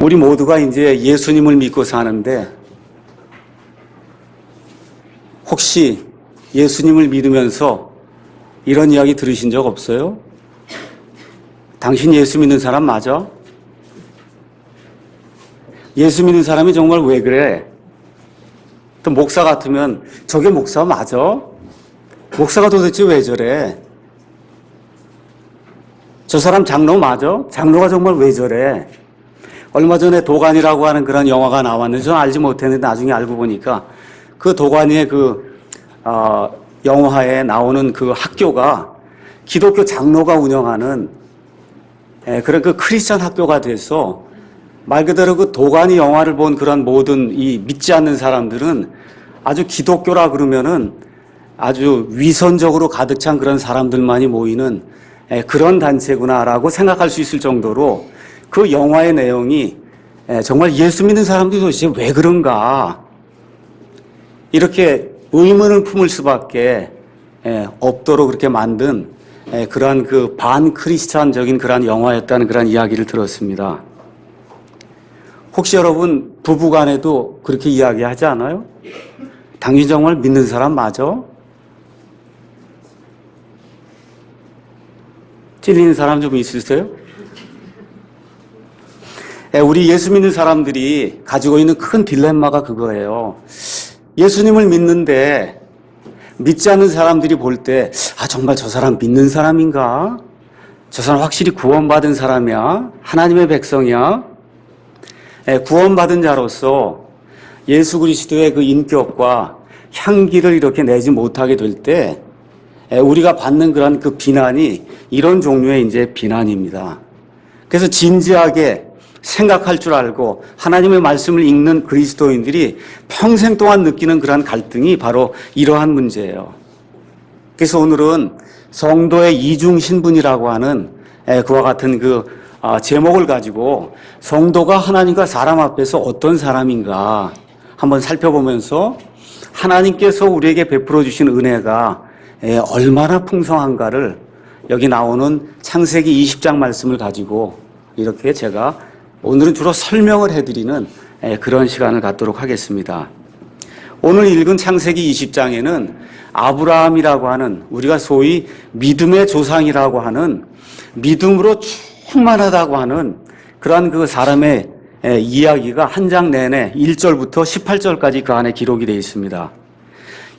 우리 모두가 이제 예수님을 믿고 사는데 혹시 예수님을 믿으면서 이런 이야기 들으신 적 없어요? 당신 예수 믿는 사람 맞아? 예수 믿는 사람이 정말 왜 그래? 또 목사 같으면 저게 목사 맞아? 목사가 도대체 왜 저래? 저 사람 장로 맞아? 장로가 정말 왜 저래? 얼마 전에 도가니라고 하는 그런 영화가 나왔는데 저는 알지 못했는데 나중에 알고 보니까 그 도가니의 영화에 나오는 그 학교가 기독교 장로가 운영하는 그런 그 크리스찬 학교가 돼서 말 그대로 그 도가니 영화를 본 그런 모든 이 믿지 않는 사람들은 아주 기독교라 그러면은 아주 위선적으로 가득 찬 그런 사람들만이 모이는 그런 단체구나라고 생각할 수 있을 정도로 그 영화의 내용이 정말 예수 믿는 사람들이 도대체 왜 그런가 이렇게 의문을 품을 수밖에 없도록 그렇게 만든 그러한 그 반크리스찬적인 그러한 영화였다는 그런 이야기를 들었습니다. 혹시 여러분 부부간에도 그렇게 이야기하지 않아요? 당신 정말 믿는 사람 맞아? 찔리는 사람 좀 있으세요? 우리 예수 믿는 사람들이 가지고 있는 큰 딜레마가 그거예요. 예수님을 믿는데 믿지 않는 사람들이 볼 때 정말 저 사람 믿는 사람인가? 저 사람 확실히 구원받은 사람이야? 하나님의 백성이야? 구원받은 자로서 예수 그리스도의 그 인격과 향기를 이렇게 내지 못하게 될 때 우리가 받는 그런 그 비난이 이런 종류의 이제 비난입니다. 그래서 진지하게 생각할 줄 알고 하나님의 말씀을 읽는 그리스도인들이 평생 동안 느끼는 그런 갈등이 바로 이러한 문제예요. 그래서 오늘은 성도의 이중 신분이라고 하는 그와 같은 그 제목을 가지고 성도가 하나님과 사람 앞에서 어떤 사람인가 한번 살펴보면서 하나님께서 우리에게 베풀어 주신 은혜가 얼마나 풍성한가를 여기 나오는 창세기 20장 말씀을 가지고 이렇게 제가 오늘은 주로 설명을 해드리는 그런 시간을 갖도록 하겠습니다. 오늘 읽은 창세기 20장에는 아브라함이라고 하는 우리가 소위 믿음의 조상이라고 하는 믿음으로 충만하다고 하는 그러한 그 사람의 이야기가 한 장 내내 1절부터 18절까지 그 안에 기록이 되어 있습니다.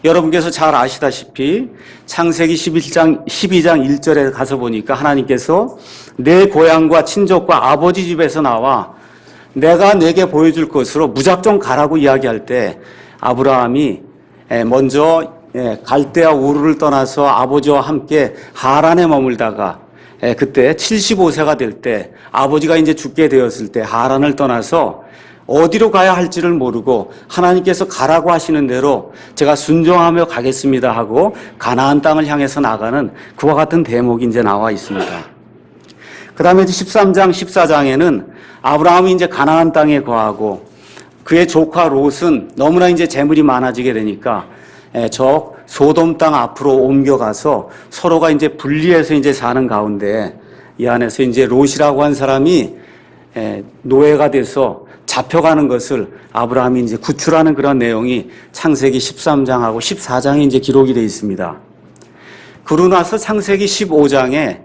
여러분께서 잘 아시다시피 창세기 12장 1절에 가서 보니까 하나님께서 내 고향과 친족과 아버지 집에서 나와 내가 내게 보여줄 것으로 무작정 가라고 이야기할 때 아브라함이 먼저 갈대아 우르를 떠나서 아버지와 함께 하란에 머물다가 그때 75세가 될 때 아버지가 이제 죽게 되었을 때 하란을 떠나서 어디로 가야 할지를 모르고 하나님께서 가라고 하시는 대로 제가 순종하며 가겠습니다 하고 가나안 땅을 향해서 나가는 그와 같은 대목이 이제 나와 있습니다. 그 다음에 13장, 14장에는 아브라함이 이제 가나안 땅에 거하고 그의 조카 롯은 너무나 이제 재물이 많아지게 되니까 저 소돔 땅 앞으로 옮겨가서 서로가 이제 분리해서 이제 사는 가운데 이 안에서 이제 롯이라고 한 사람이 노예가 돼서 잡혀가는 것을 아브라함이 이제 구출하는 그런 내용이 창세기 13장하고 14장에 이제 기록이 되어 있습니다. 그러고 나서 창세기 15장에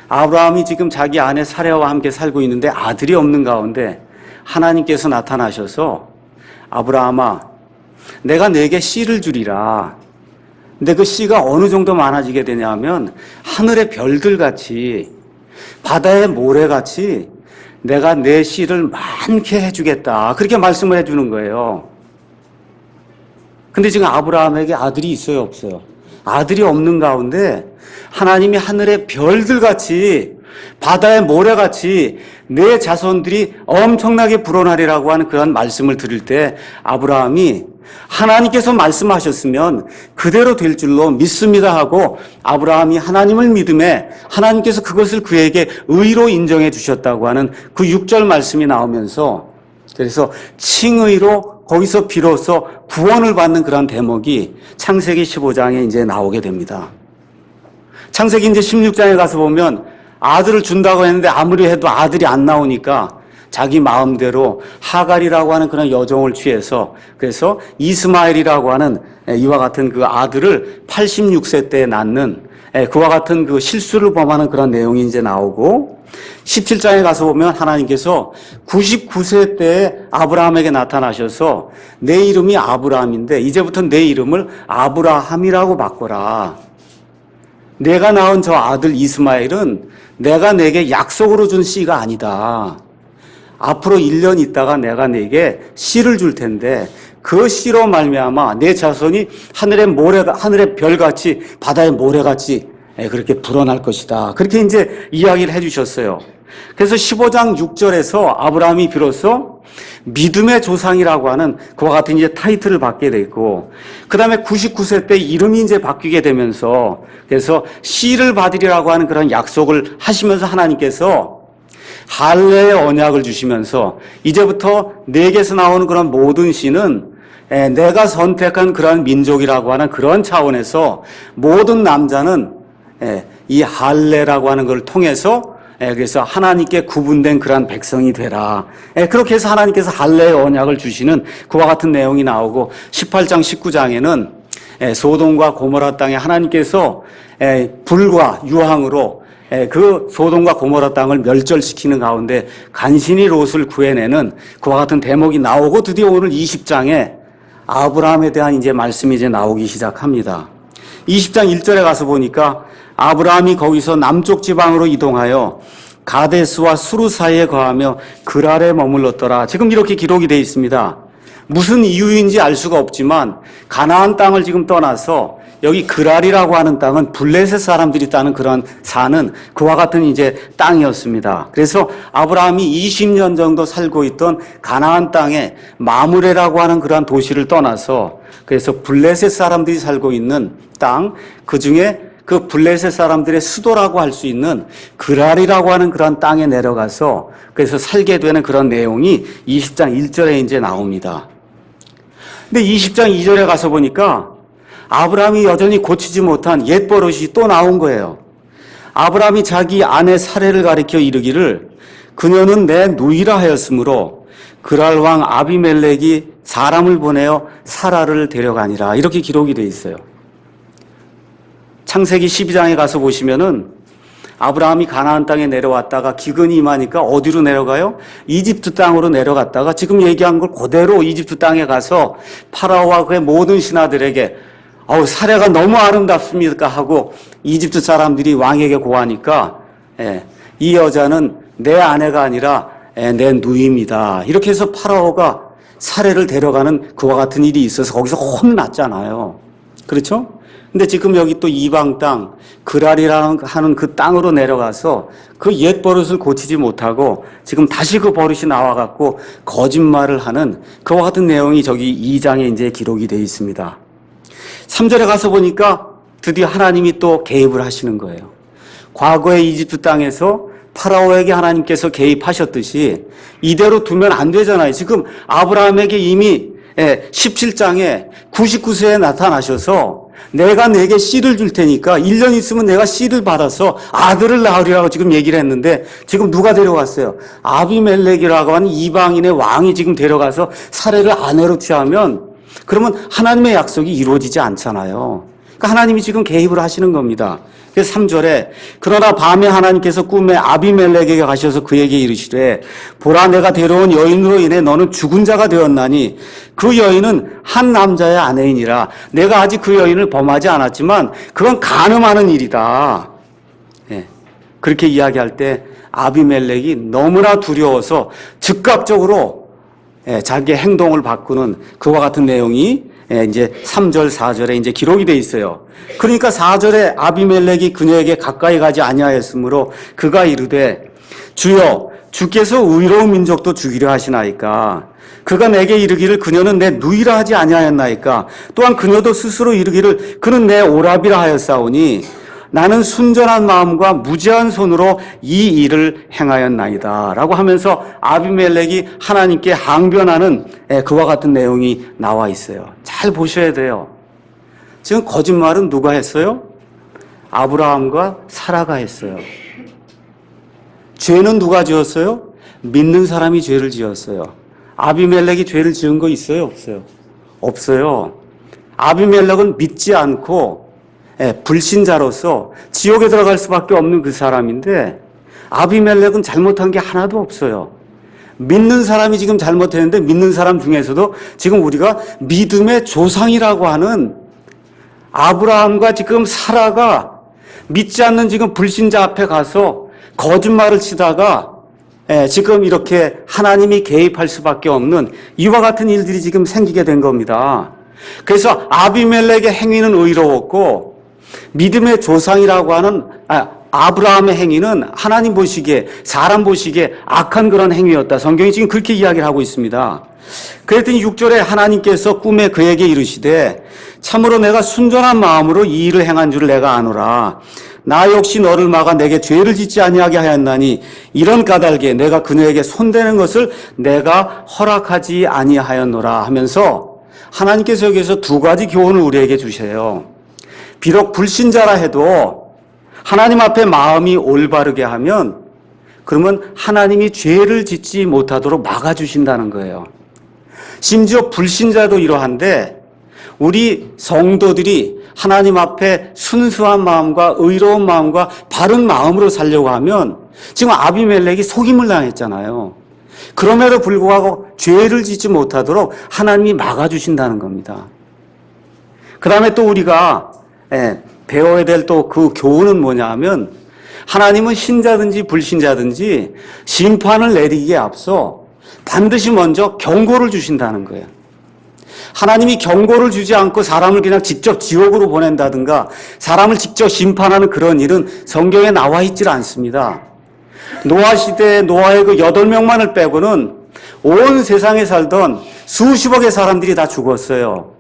아브라함이 지금 자기 아내 사레와 함께 살고 있는데 아들이 없는 가운데 하나님께서 나타나셔서 아브라함아, 내가 내게 씨를 주리라. 근데 그 씨가 어느 정도 많아지게 되냐면 하늘의 별들같이 바다의 모래같이 내가 내 씨를 많게 해주겠다. 그렇게 말씀을 해주는 거예요. 근데 지금 아브라함에게 아들이 있어요, 없어요? 아들이 없는 가운데 하나님이 하늘의 별들같이 바다의 모래같이 내 자손들이 엄청나게 불어나리라고 하는 그런 말씀을 들을 때 아브라함이 하나님께서 말씀하셨으면 그대로 될 줄로 믿습니다 하고 아브라함이 하나님을 믿음에 하나님께서 그것을 그에게 의로 인정해 주셨다고 하는 그 6절 말씀이 나오면서 그래서 칭의로 거기서 비로소 구원을 받는 그런 대목이 창세기 15장에 이제 나오게 됩니다. 창세기 이제 16장에 가서 보면 아들을 준다고 했는데 아무리 해도 아들이 안 나오니까 자기 마음대로 하갈이라고 하는 그런 여종을 취해서 그래서 이스마엘이라고 하는 이와 같은 그 아들을 86세 때 낳는 그와 같은 그 실수를 범하는 그런 내용이 이제 나오고 17장에 가서 보면 하나님께서 99세 때 아브라함에게 나타나셔서 내 이름이 아브라함인데 이제부터 내 이름을 아브라함이라고 바꿔라. 내가 낳은 저 아들 이스마엘은 내가 내게 약속으로 준 씨가 아니다. 앞으로 1년 있다가 내가 내게 씨를 줄 텐데 그 씨로 말미암아 내 자손이 하늘의 별같이 바다의 모래같이 그렇게 불어날 것이다. 그렇게 이제 이야기를 해주셨어요. 그래서 15장 6절에서 아브라함이 비로소 믿음의 조상이라고 하는 그와 같은 이제 타이틀을 받게 되고, 그 다음에 99세 때 이름이 이제 바뀌게 되면서, 그래서 씨를 받으리라고 하는 그런 약속을 하시면서 하나님께서 할례의 언약을 주시면서 이제부터 내게서 나오는 그런 모든 씨는 내가 선택한 그런 민족이라고 하는 그런 차원에서 모든 남자는 이 할례라고 하는 걸 통해서 그래서 하나님께 구분된 그러한 백성이 되라. 그렇게 해서 하나님께서 할례의 언약을 주시는 그와 같은 내용이 나오고 18장 19장에는 소돔과 고모라 땅에 하나님께서 불과 유황으로 그 소돔과 고모라 땅을 멸절시키는 가운데 간신히 롯을 구해내는 그와 같은 대목이 나오고 드디어 오늘 20장에 아브라함에 대한 이제 말씀이 이제 나오기 시작합니다. 20장 1절에 가서 보니까 아브라함이 거기서 남쪽 지방으로 이동하여 가데스와 수르 사이에 거하며 그랄에 머물렀더라. 지금 이렇게 기록이 되어 있습니다. 무슨 이유인지 알 수가 없지만 가나안 땅을 지금 떠나서 여기 그랄이라고 하는 땅은 블레셋 사람들이 따는 그런 사는 그와 같은 이제 땅이었습니다. 그래서 아브라함이 20년 정도 살고 있던 가나안 땅에 마므레라고 하는 그러한 도시를 떠나서 그래서 블레셋 사람들이 살고 있는 땅, 그 중에 그 블레셋 사람들의 수도라고 할 수 있는 그랄이라고 하는 그런 땅에 내려가서 그래서 살게 되는 그런 내용이 20장 1절에 이제 나옵니다. 근데 20장 2절에 가서 보니까 아브라함이 여전히 고치지 못한 옛 버릇이 또 나온 거예요. 아브라함이 자기 아내 사레를 가리켜 이르기를 그녀는 내 누이라 하였으므로 그랄 왕 아비멜렉이 사람을 보내어 사라를 데려가니라. 이렇게 기록이 되어 있어요. 창세기 12장에 가서 보시면은 아브라함이 가나안 땅에 내려왔다가 기근이 임하니까 어디로 내려가요? 이집트 땅으로 내려갔다가 지금 얘기한 걸 그대로 이집트 땅에 가서 파라오와 그의 모든 신하들에게 사례가 너무 아름답습니까 하고 이집트 사람들이 왕에게 고하니까 이 여자는 내 아내가 아니라 내 누이입니다. 이렇게 해서 파라오가 사례를 데려가는 그와 같은 일이 있어서 거기서 혼났잖아요. 그렇죠? 근데 지금 여기 또 이방 땅, 그랄이라는 하는 그 땅으로 내려가서 그 옛 버릇을 고치지 못하고 지금 다시 그 버릇이 나와갖고 거짓말을 하는 그와 같은 내용이 저기 2장에 이제 기록이 되어 있습니다. 3절에 가서 보니까 드디어 하나님이 또 개입을 하시는 거예요. 과거의 이집트 땅에서 파라오에게 하나님께서 개입하셨듯이 이대로 두면 안 되잖아요. 지금 아브라함에게 이미 17장에 99세에 나타나셔서 내가 내게 씨를 줄 테니까 1년 있으면 내가 씨를 받아서 아들을 낳으리라고 지금 얘기를 했는데 지금 누가 데려갔어요? 아비멜렉이라고 하는 이방인의 왕이 지금 데려가서 사례를 아내로 취하면 그러면 하나님의 약속이 이루어지지 않잖아요. 그러니까 하나님이 지금 개입을 하시는 겁니다. 그래서 3절에 그러나 밤에 하나님께서 꿈에 아비멜렉에게 가셔서 그에게 이르시되 보라 내가 데려온 여인으로 인해 너는 죽은 자가 되었나니 그 여인은 한 남자의 아내이니라. 내가 아직 그 여인을 범하지 않았지만 그건 간음하는 일이다. 그렇게 이야기할 때 아비멜렉이 너무나 두려워서 즉각적으로 자기의 행동을 바꾸는 그와 같은 내용이 이제 3절, 4절에 이제 기록이 돼 있어요. 그러니까 4절에 아비멜렉이 그녀에게 가까이 가지 아니하였으므로 그가 이르되 주여 주께서 의로운 민족도 죽이려 하시나이까. 그가 내게 이르기를 그녀는 내 누이라 하지 아니하였나이까. 또한 그녀도 스스로 이르기를 그는 내 오라비라 하였사오니 나는 순전한 마음과 무죄한 손으로 이 일을 행하였나이다 라고 하면서 아비멜렉이 하나님께 항변하는 그와 같은 내용이 나와 있어요. 잘 보셔야 돼요. 지금 거짓말은 누가 했어요? 아브라함과 사라가 했어요. 죄는 누가 지었어요? 믿는 사람이 죄를 지었어요. 아비멜렉이 죄를 지은 거 있어요? 없어요? 없어요. 아비멜렉은 믿지 않고 불신자로서 지옥에 들어갈 수밖에 없는 그 사람인데 아비멜렉은 잘못한 게 하나도 없어요. 믿는 사람이 지금 잘못했는데 믿는 사람 중에서도 지금 우리가 믿음의 조상이라고 하는 아브라함과 지금 사라가 믿지 않는 지금 불신자 앞에 가서 거짓말을 치다가 지금 이렇게 하나님이 개입할 수밖에 없는 이와 같은 일들이 지금 생기게 된 겁니다. 그래서 아비멜렉의 행위는 의로웠고 믿음의 조상이라고 하는 아브라함의 행위는 하나님 보시기에 사람 보시기에 악한 그런 행위였다. 성경이 지금 그렇게 이야기를 하고 있습니다. 그랬더니 6절에 하나님께서 꿈에 그에게 이르시되 참으로 내가 순전한 마음으로 이 일을 행한 줄 내가 아노라. 나 역시 너를 막아 내게 죄를 짓지 아니하게 하였나니 이런 까닭에 내가 그녀에게 손대는 것을 내가 허락하지 아니하였노라 하면서 하나님께서 여기서 두 가지 교훈을 우리에게 주세요. 비록 불신자라 해도 하나님 앞에 마음이 올바르게 하면 그러면 하나님이 죄를 짓지 못하도록 막아주신다는 거예요. 심지어 불신자도 이러한데 우리 성도들이 하나님 앞에 순수한 마음과 의로운 마음과 바른 마음으로 살려고 하면 지금 아비멜렉이 속임을 당했잖아요. 그럼에도 불구하고 죄를 짓지 못하도록 하나님이 막아주신다는 겁니다. 그 다음에 또 우리가 배워야 될 또 그 교훈은 뭐냐 하면 하나님은 신자든지 불신자든지 심판을 내리기에 앞서 반드시 먼저 경고를 주신다는 거예요. 하나님이 경고를 주지 않고 사람을 그냥 직접 지옥으로 보낸다든가 사람을 직접 심판하는 그런 일은 성경에 나와 있질 않습니다. 노아 시대에 노아의 그 8명만을 빼고는 온 세상에 살던 수십억의 사람들이 다 죽었어요.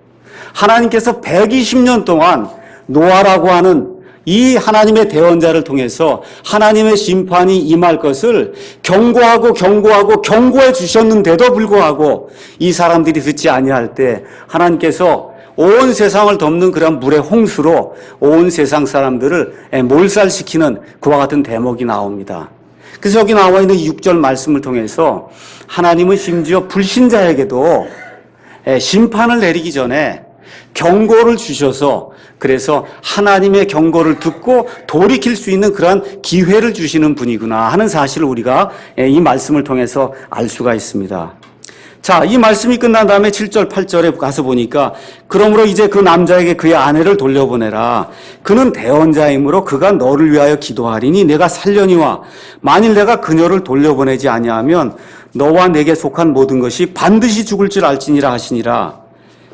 하나님께서 120년 동안 노아라고 하는 이 하나님의 대언자를 통해서 하나님의 심판이 임할 것을 경고해 주셨는데도 불구하고 이 사람들이 듣지 아니할 때 하나님께서 온 세상을 덮는 그런 물의 홍수로 온 세상 사람들을 몰살시키는 그와 같은 대목이 나옵니다. 그래서 여기 나와 있는 6절 말씀을 통해서 하나님은 심지어 불신자에게도 심판을 내리기 전에 경고를 주셔서 그래서 하나님의 경고를 듣고 돌이킬 수 있는 그러한 기회를 주시는 분이구나 하는 사실을 우리가 이 말씀을 통해서 알 수가 있습니다. 자, 이 말씀이 끝난 다음에 7절, 8절에 가서 보니까 그러므로 이제 그 남자에게 그의 아내를 돌려보내라. 그는 대언자이므로 그가 너를 위하여 기도하리니 내가 살려니와 만일 내가 그녀를 돌려보내지 아니하면 너와 내게 속한 모든 것이 반드시 죽을 줄 알지니라 하시니라.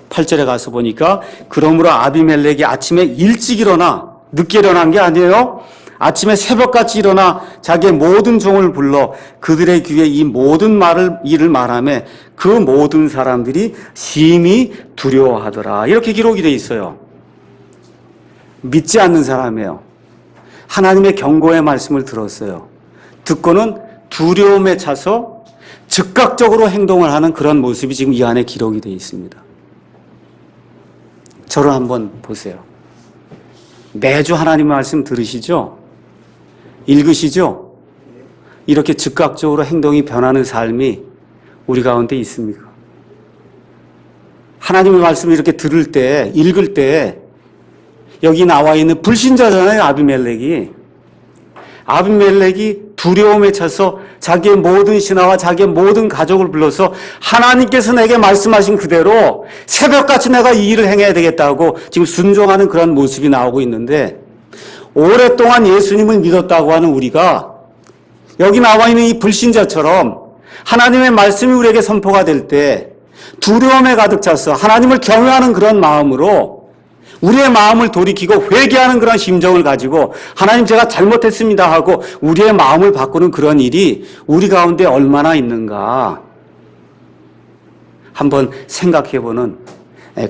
8절에 가서 보니까 그러므로 아비멜렉이 아침에 일찍 일어나 늦게 일어난 게 아니에요. 아침에 새벽같이 일어나 자기의 모든 종을 불러 그들의 귀에 이 모든 일을 말하며 그 모든 사람들이 심히 두려워하더라. 이렇게 기록이 되어 있어요. 믿지 않는 사람이에요. 하나님의 경고의 말씀을 들었어요. 듣고는 두려움에 차서 즉각적으로 행동을 하는 그런 모습이 지금 이 안에 기록이 되어 있습니다. 저를 한번 보세요. 매주 하나님의 말씀 들으시죠? 읽으시죠? 이렇게 즉각적으로 행동이 변하는 삶이 우리 가운데 있습니까? 하나님의 말씀을 이렇게 들을 때, 읽을 때 여기 나와 있는 불신자잖아요, 아비멜렉이. 아비멜렉이 두려움에 차서 자기의 모든 신하와 자기의 모든 가족을 불러서 하나님께서 내게 말씀하신 그대로 새벽같이 내가 이 일을 행해야 되겠다고 지금 순종하는 그런 모습이 나오고 있는데 오랫동안 예수님을 믿었다고 하는 우리가 여기 나와 있는 이 불신자처럼 하나님의 말씀이 우리에게 선포가 될 때 두려움에 가득 차서 하나님을 경외하는 그런 마음으로 우리의 마음을 돌이키고 회개하는 그런 심정을 가지고 하나님 제가 잘못했습니다 하고 우리의 마음을 바꾸는 그런 일이 우리 가운데 얼마나 있는가 한번 생각해보는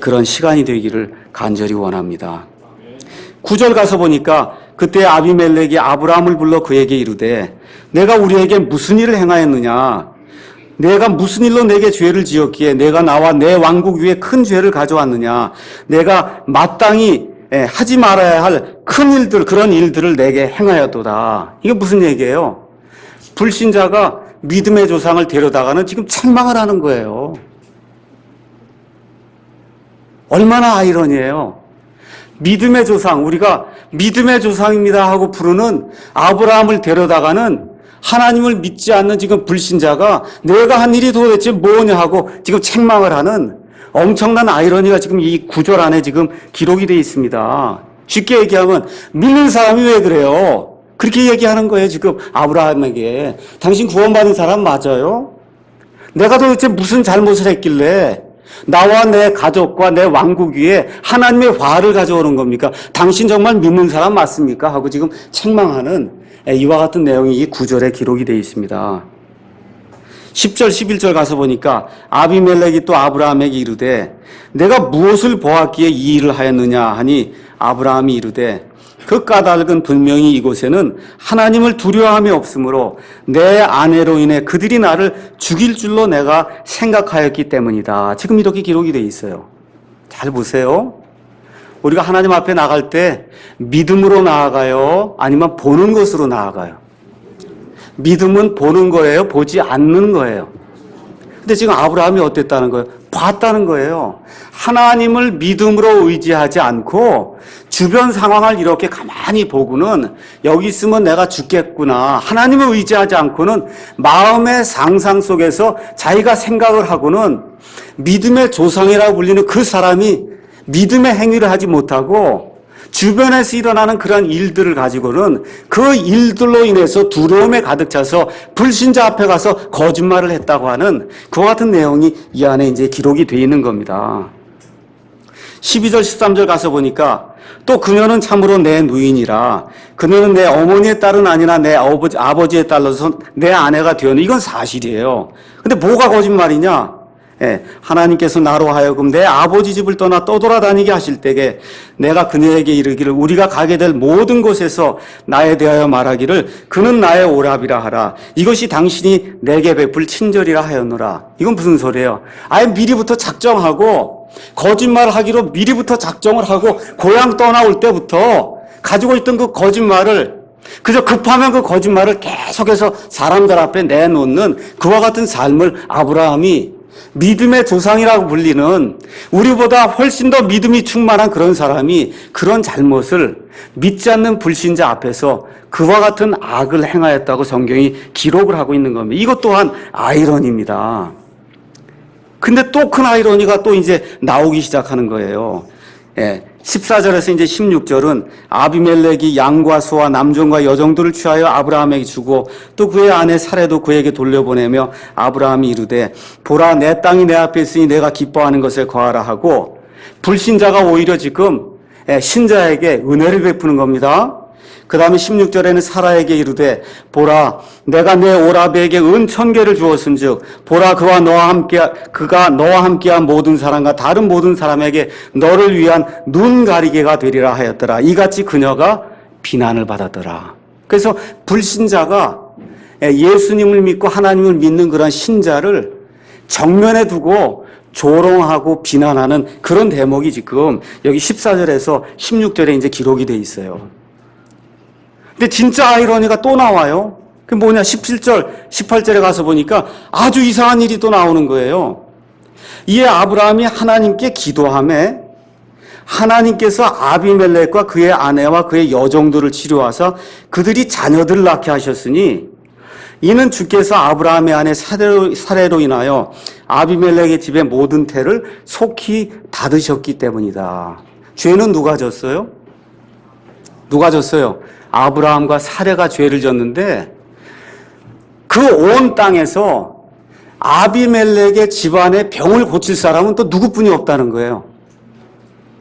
그런 시간이 되기를 간절히 원합니다. 9절 가서 보니까 그때 아비멜렉이 아브라함을 불러 그에게 이르되 내가 우리에게 무슨 일을 행하였느냐 내가 무슨 일로 내게 죄를 지었기에 내가 나와 내 왕국 위에 큰 죄를 가져왔느냐 내가 마땅히 하지 말아야 할 큰 일들 그런 일들을 내게 행하였도다. 이게 무슨 얘기예요? 불신자가 믿음의 조상을 데려다가는 지금 책망을 하는 거예요. 얼마나 아이러니해요. 믿음의 조상, 우리가 믿음의 조상입니다 하고 부르는 아브라함을 데려다가는 하나님을 믿지 않는 지금 불신자가 내가 한 일이 도대체 뭐냐 하고 지금 책망을 하는 엄청난 아이러니가 지금 이 구절 안에 지금 기록이 되어 있습니다. 쉽게 얘기하면 믿는 사람이 왜 그래요? 그렇게 얘기하는 거예요. 지금 아브라함에게. 당신 구원받은 사람 맞아요? 내가 도대체 무슨 잘못을 했길래 나와 내 가족과 내 왕국 위에 하나님의 화를 가져오는 겁니까? 당신 정말 믿는 사람 맞습니까? 하고 지금 책망하는 이와 같은 내용이 이 구절에 기록이 되어 있습니다. 10절 11절 가서 보니까 아비멜렉이 또 아브라함에게 이르되 내가 무엇을 보았기에 이 일을 하였느냐 하니 아브라함이 이르되 그 까닭은 분명히 이곳에는 하나님을 두려워함이 없으므로 내 아내로 인해 그들이 나를 죽일 줄로 내가 생각하였기 때문이다. 지금 이렇게 기록이 되어 있어요. 잘 보세요. 우리가 하나님 앞에 나갈 때 믿음으로 나아가요? 아니면 보는 것으로 나아가요? 믿음은 보는 거예요? 보지 않는 거예요? 근데 지금 아브라함이 어땠다는 거예요? 봤다는 거예요. 하나님을 믿음으로 의지하지 않고 주변 상황을 이렇게 가만히 보고는 여기 있으면 내가 죽겠구나. 하나님을 의지하지 않고는 마음의 상상 속에서 자기가 생각을 하고는 믿음의 조상이라고 불리는 그 사람이 믿음의 행위를 하지 못하고 주변에서 일어나는 그런 일들을 가지고는 그 일들로 인해서 두려움에 가득 차서 불신자 앞에 가서 거짓말을 했다고 하는 그와 같은 내용이 이 안에 이제 기록이 되어 있는 겁니다. 12절 13절 가서 보니까 또 그녀는 참으로 내 누인이라 그녀는 내 어머니의 딸은 아니라 내 아버지의 딸로서 내 아내가 되었는 이건 사실이에요. 근데 뭐가 거짓말이냐? 하나님께서 나로 하여금 내 아버지 집을 떠나 떠돌아다니게 하실 때에 내가 그녀에게 이르기를 우리가 가게 될 모든 곳에서 나에 대하여 말하기를 그는 나의 오랍이라 하라. 이것이 당신이 내게 베풀 친절이라 하였노라. 이건 무슨 소리예요? 아예 미리부터 작정하고 거짓말을 하기로 미리부터 작정을 하고 고향 떠나올 때부터 가지고 있던 그 거짓말을 그저 급하면 그 거짓말을 계속해서 사람들 앞에 내놓는 그와 같은 삶을 아브라함이 믿음의 조상이라고 불리는 우리보다 훨씬 더 믿음이 충만한 그런 사람이 그런 잘못을 믿지 않는 불신자 앞에서 그와 같은 악을 행하였다고 성경이 기록을 하고 있는 겁니다. 이것 또한 아이러니입니다. 근데 또 큰 아이러니가 또 이제 나오기 시작하는 거예요. 14절에서 이제 16절은 아비멜렉이 양과 소와 남종과 여종들을 취하여 아브라함에게 주고 또 그의 아내 사레도 그에게 돌려보내며 아브라함이 이르되 보라 내 땅이 내 앞에 있으니 내가 기뻐하는 것에 거하라 하고 불신자가 오히려 지금 신자에게 은혜를 베푸는 겁니다. 그 다음에 16절에는 사라에게 이르되 보라 내가 내 오라비에게 은 1000개를 주었은즉 보라 그가 너와 함께한 모든 사람과 다른 모든 사람에게 너를 위한 눈 가리개가 되리라 하였더라. 이같이 그녀가 비난을 받았더라. 그래서 불신자가 예수님을 믿고 하나님을 믿는 그런 신자를 정면에 두고 조롱하고 비난하는 그런 대목이 지금 여기 14절에서 16절에 이제 기록이 돼 있어요. 근데 진짜 아이러니가 또 나와요. 그게 뭐냐? 17절, 18절에 가서 보니까 아주 이상한 일이 또 나오는 거예요. 이에 아브라함이 하나님께 기도하며 하나님께서 아비멜렉과 그의 아내와 그의 여종들을 치료하사 그들이 자녀들을 낳게 하셨으니 이는 주께서 아브라함의 아내 사레로 인하여 아비멜렉의 집의 모든 태를 속히 닫으셨기 때문이다. 죄는 누가 졌어요? 누가 졌어요? 아브라함과 사레가 죄를 졌는데 그 온 땅에서 아비멜렉의 집안의 병을 고칠 사람은 또 누구뿐이 없다는 거예요.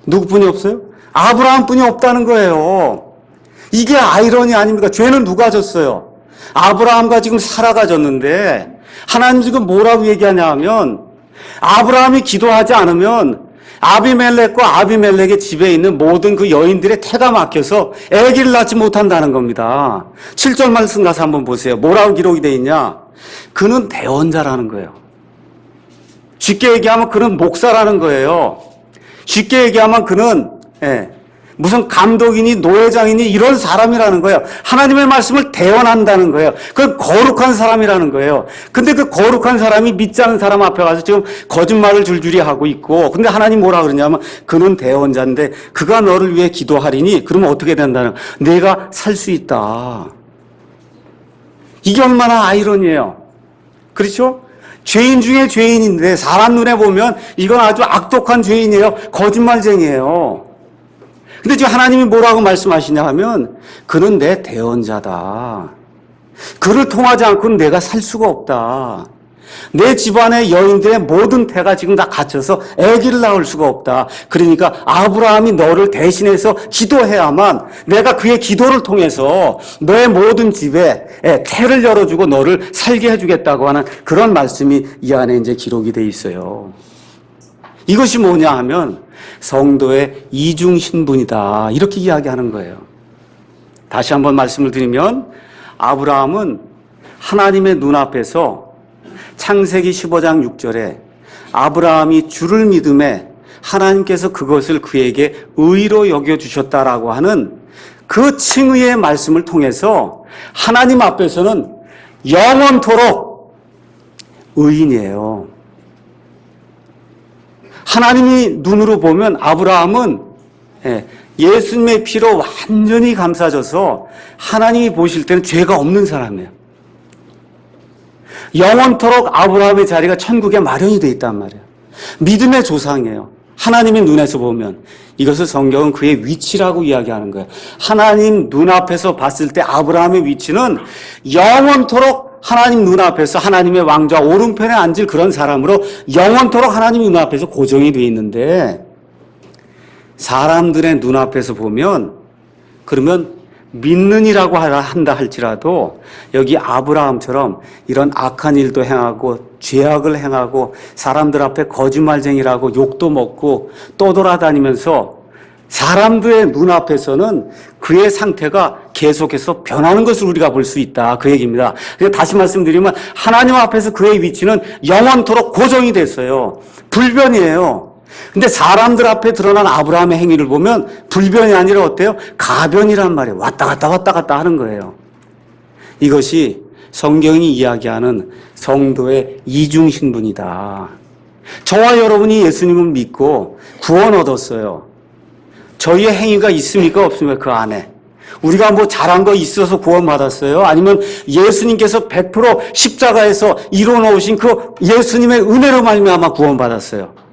누구뿐이 없어요? 아브라함뿐이 없다는 거예요. 이게 아이러니 아닙니까? 죄는 누가 졌어요? 아브라함과 지금 사라가 졌는데 하나님 지금 뭐라고 얘기하냐 하면 아브라함이 기도하지 않으면 아비멜렉과 아비멜렉의 집에 있는 모든 그 여인들의 태가 막혀서 아기를 낳지 못한다는 겁니다. 7절 말씀 가서 한번 보세요. 뭐라고 기록이 되어 있냐? 그는 대언자라는 거예요. 쉽게 얘기하면 그는 목사라는 거예요. 쉽게 얘기하면 그는 무슨 감독이니 노회장이니 이런 사람이라는 거예요. 하나님의 말씀을 대언한다는 거예요. 그건 거룩한 사람이라는 거예요. 근데 그 거룩한 사람이 믿지 않은 사람 앞에 가서 지금 거짓말을 줄줄이 하고 있고, 근데 하나님 뭐라 그러냐면 그는 대언자인데 그가 너를 위해 기도하리니 그러면 어떻게 된다는 거예요? 내가 살 수 있다. 이게 얼마나 아이러니해요. 그렇죠? 죄인 중에 죄인인데 사람 눈에 보면 이건 아주 악독한 죄인이에요. 거짓말쟁이에요. 근데 지금 하나님이 뭐라고 말씀하시냐 하면 그는 내 대언자다. 그를 통하지 않고는 내가 살 수가 없다. 내 집안의 여인들의 모든 태가 지금 다 갇혀서 아기를 낳을 수가 없다. 그러니까 아브라함이 너를 대신해서 기도해야만 내가 그의 기도를 통해서 너의 모든 집에 태를 열어주고 너를 살게 해주겠다고 하는 그런 말씀이 이 안에 이제 기록이 돼 있어요. 이것이 뭐냐 하면 성도의 이중 신분이다. 이렇게 이야기하는 거예요. 다시 한번 말씀을 드리면 아브라함은 하나님의 눈앞에서 창세기 15장 6절에 아브라함이 주를 믿음에 하나님께서 그것을 그에게 의로 여겨주셨다라고 하는 그 칭의의 말씀을 통해서 하나님 앞에서는 영원토록 의인이에요. 하나님이 눈으로 보면 아브라함은 예수님의 피로 완전히 감싸져서 하나님이 보실 때는 죄가 없는 사람이에요. 영원토록 아브라함의 자리가 천국에 마련이 되어 있단 말이에요. 믿음의 조상이에요. 하나님의 눈에서 보면 이것을 성경은 그의 위치라고 이야기하는 거예요. 하나님 눈앞에서 봤을 때 아브라함의 위치는 영원토록 하나님 눈앞에서 하나님의 왕좌 오른편에 앉을 그런 사람으로 영원토록 하나님 눈앞에서 고정이 되어 있는데 사람들의 눈앞에서 보면 그러면 믿는이라고 한다 할지라도 여기 아브라함처럼 이런 악한 일도 행하고 죄악을 행하고 사람들 앞에 거짓말쟁이라고 욕도 먹고 떠돌아다니면서 사람들의 눈앞에서는 그의 상태가 계속해서 변하는 것을 우리가 볼 수 있다. 그 얘기입니다. 그래서 다시 말씀드리면 하나님 앞에서 그의 위치는 영원토록 고정이 됐어요. 불변이에요. 근데 사람들 앞에 드러난 아브라함의 행위를 보면 불변이 아니라 어때요? 가변이란 말이에요. 왔다 갔다 하는 거예요. 이것이 성경이 이야기하는 성도의 이중신분이다. 저와 여러분이 예수님을 믿고 구원 얻었어요. 저희의 행위가 있습니까? 없습니까? 그 안에. 우리가 뭐 잘한 거 있어서 구원받았어요? 아니면 예수님께서 100% 십자가에서 이뤄놓으신 그 예수님의 은혜로 말미암아 구원받았어요?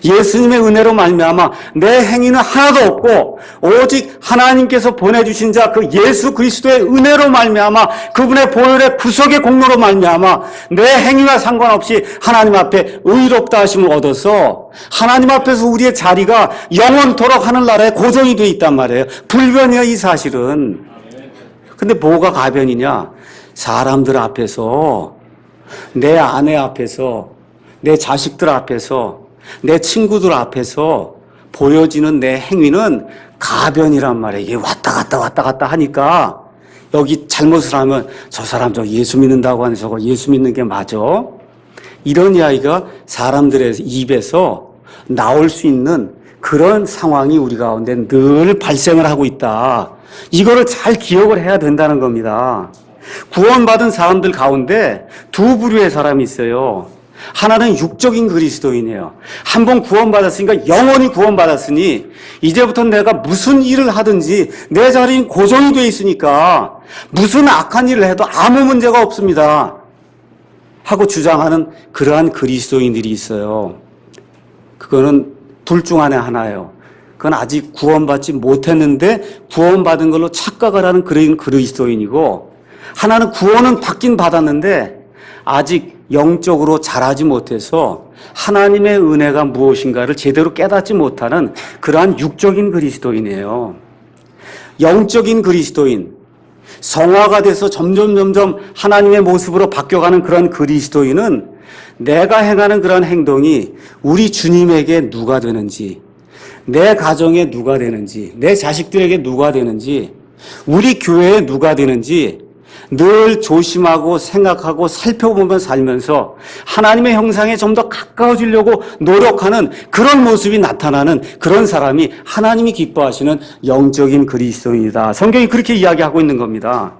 예수님의 은혜로 말미암아 내 행위는 하나도 없고 오직 하나님께서 보내주신 자 그 예수 그리스도의 은혜로 말미암아 그분의 보혈의 구속의 공로로 말미암아 내 행위와 상관없이 하나님 앞에 의롭다 하심을 얻어서 하나님 앞에서 우리의 자리가 영원토록 하늘나라에 고정이 되어 있단 말이에요. 불변이야 이 사실은. 근데 뭐가 가변이냐? 사람들 앞에서 내 아내 앞에서 내 자식들 앞에서 내 친구들 앞에서 보여지는 내 행위는 가변이란 말이에요. 이게 왔다 갔다 하니까 여기 잘못을 하면 저 사람 저 예수 믿는다고 하는 저거 예수 믿는 게 맞아? 이런 이야기가 사람들의 입에서 나올 수 있는 그런 상황이 우리 가운데 늘 발생을 하고 있다. 이거를 잘 기억을 해야 된다는 겁니다. 구원받은 사람들 가운데 두 부류의 사람이 있어요. 하나는 육적인 그리스도인이에요. 한 번 구원받았으니까 영원히 구원받았으니 이제부터 내가 무슨 일을 하든지 내 자리는 고정이 돼 있으니까 무슨 악한 일을 해도 아무 문제가 없습니다 하고 주장하는 그러한 그리스도인들이 있어요. 그거는 둘 중 안에 하나예요. 그건 아직 구원받지 못했는데 구원받은 걸로 착각을 하는 그런 그리스도인이고, 하나는 구원은 받긴 받았는데 아직 영적으로 자라지 못해서 하나님의 은혜가 무엇인가를 제대로 깨닫지 못하는 그러한 육적인 그리스도인이에요. 영적인 그리스도인, 성화가 돼서 점점 하나님의 모습으로 바뀌어가는 그런 그리스도인은 내가 행하는 그런 행동이 우리 주님에게 누가 되는지, 내 가정에 누가 되는지, 내 자식들에게 누가 되는지, 우리 교회에 누가 되는지 늘 조심하고 생각하고 살펴보며 살면서 하나님의 형상에 좀 더 가까워지려고 노력하는 그런 모습이 나타나는 그런 사람이 하나님이 기뻐하시는 영적인 그리스도인이다. 성경이 그렇게 이야기하고 있는 겁니다.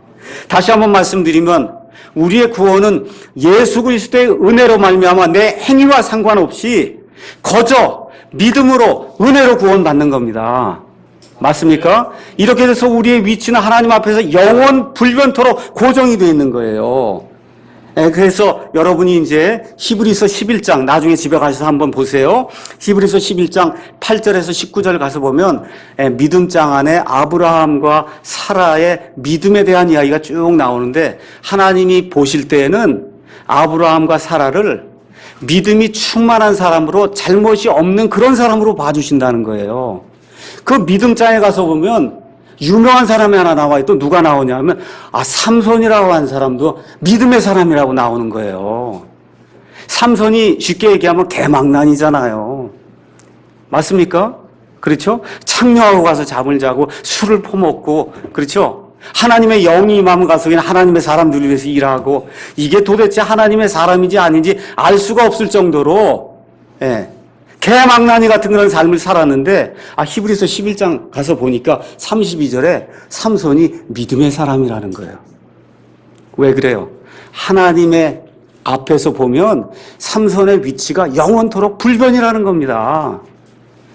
다시 한번 말씀드리면 우리의 구원은 예수 그리스도의 은혜로 말미암아 내 행위와 상관없이 거저 믿음으로 은혜로 구원받는 겁니다. 맞습니까? 이렇게 돼서 우리의 위치는 하나님 앞에서 영원 불변토록 고정이 되어 있는 거예요. 그래서 여러분이 이제 히브리서 11장 나중에 집에 가셔서 한번 보세요. 히브리서 11장 8절에서 19절 가서 보면 믿음장 안에 아브라함과 사라의 믿음에 대한 이야기가 쭉 나오는데 하나님이 보실 때에는 아브라함과 사라를 믿음이 충만한 사람으로 잘못이 없는 그런 사람으로 봐주신다는 거예요. 그 믿음장에 가서 보면 유명한 사람이 하나 나와요. 또 누가 나오냐면 삼손이라고 하는 사람도 믿음의 사람이라고 나오는 거예요. 삼손이 쉽게 얘기하면 개망난이잖아요. 맞습니까? 그렇죠? 창녀하고 가서 잠을 자고 술을 퍼먹고 그렇죠? 하나님의 영이 임하면 가서 그냥 하나님의 사람들을 위해서 일하고 이게 도대체 하나님의 사람인지 아닌지 알 수가 없을 정도로 개망나니 같은 그런 삶을 살았는데 히브리서 11장 가서 보니까 32절에 삼손이 믿음의 사람이라는 거예요. 왜 그래요? 하나님의 앞에서 보면 삼손의 위치가 영원토록 불변이라는 겁니다.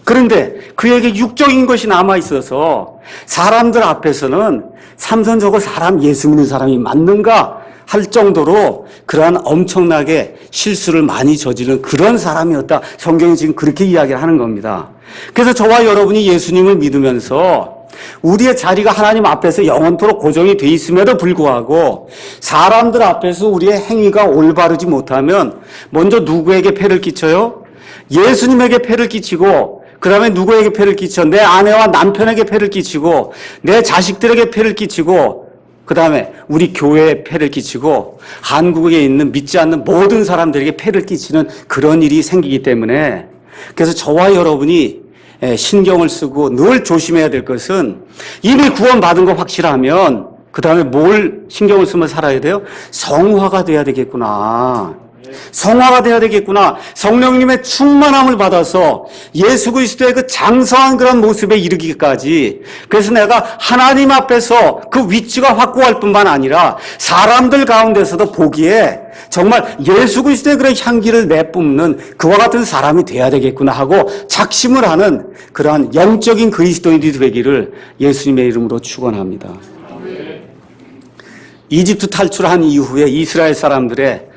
그런데 그에게 육적인 것이 남아있어서 사람들 앞에서는 삼손 저거 사람 예수 믿는 사람이 맞는가 할 정도로 그러한 엄청나게 실수를 많이 저지른 그런 사람이었다. 성경이 지금 그렇게 이야기를 하는 겁니다. 그래서 저와 여러분이 예수님을 믿으면서 우리의 자리가 하나님 앞에서 영원토록 고정이 돼 있음에도 불구하고 사람들 앞에서 우리의 행위가 올바르지 못하면 먼저 누구에게 폐를 끼쳐요? 예수님에게 폐를 끼치고 그 다음에 누구에게 폐를 끼쳐? 내 아내와 남편에게 폐를 끼치고 내 자식들에게 폐를 끼치고 그 다음에 우리 교회에 폐를 끼치고 한국에 있는 믿지 않는 모든 사람들에게 폐를 끼치는 그런 일이 생기기 때문에 그래서 저와 여러분이 신경을 쓰고 늘 조심해야 될 것은 이미 구원받은 거 확실하면 그 다음에 뭘 신경을 쓰면 살아야 돼요? 성화가 돼야 되겠구나. 성화가 돼야 되겠구나. 성령님의 충만함을 받아서 예수 그리스도의 그 장성한 그런 모습에 이르기까지. 그래서 내가 하나님 앞에서 그 위치가 확고할 뿐만 아니라 사람들 가운데서도 보기에 정말 예수 그리스도의 그런 향기를 내뿜는 그와 같은 사람이 돼야 되겠구나 하고 작심을 하는 그러한 영적인 그리스도인이 되기를 예수님의 이름으로 축원합니다. 이집트 탈출한 이후에 이스라엘 사람들의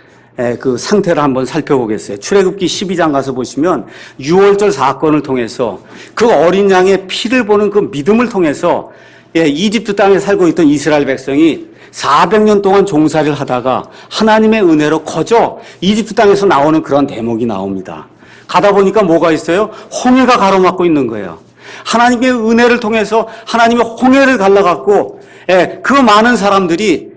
그 상태를 한번 살펴보겠어요. 출애굽기 12장 가서 보시면 유월절 사건을 통해서 그 어린 양의 피를 보는 그 믿음을 통해서 이집트 땅에 살고 있던 이스라엘 백성이 400년 동안 종살이를 하다가 하나님의 은혜로 거저 이집트 땅에서 나오는 그런 대목이 나옵니다. 가다 보니까 뭐가 있어요? 홍해가 가로막고 있는 거예요. 하나님의 은혜를 통해서 하나님의 홍해를 갈라갖고 그 많은 사람들이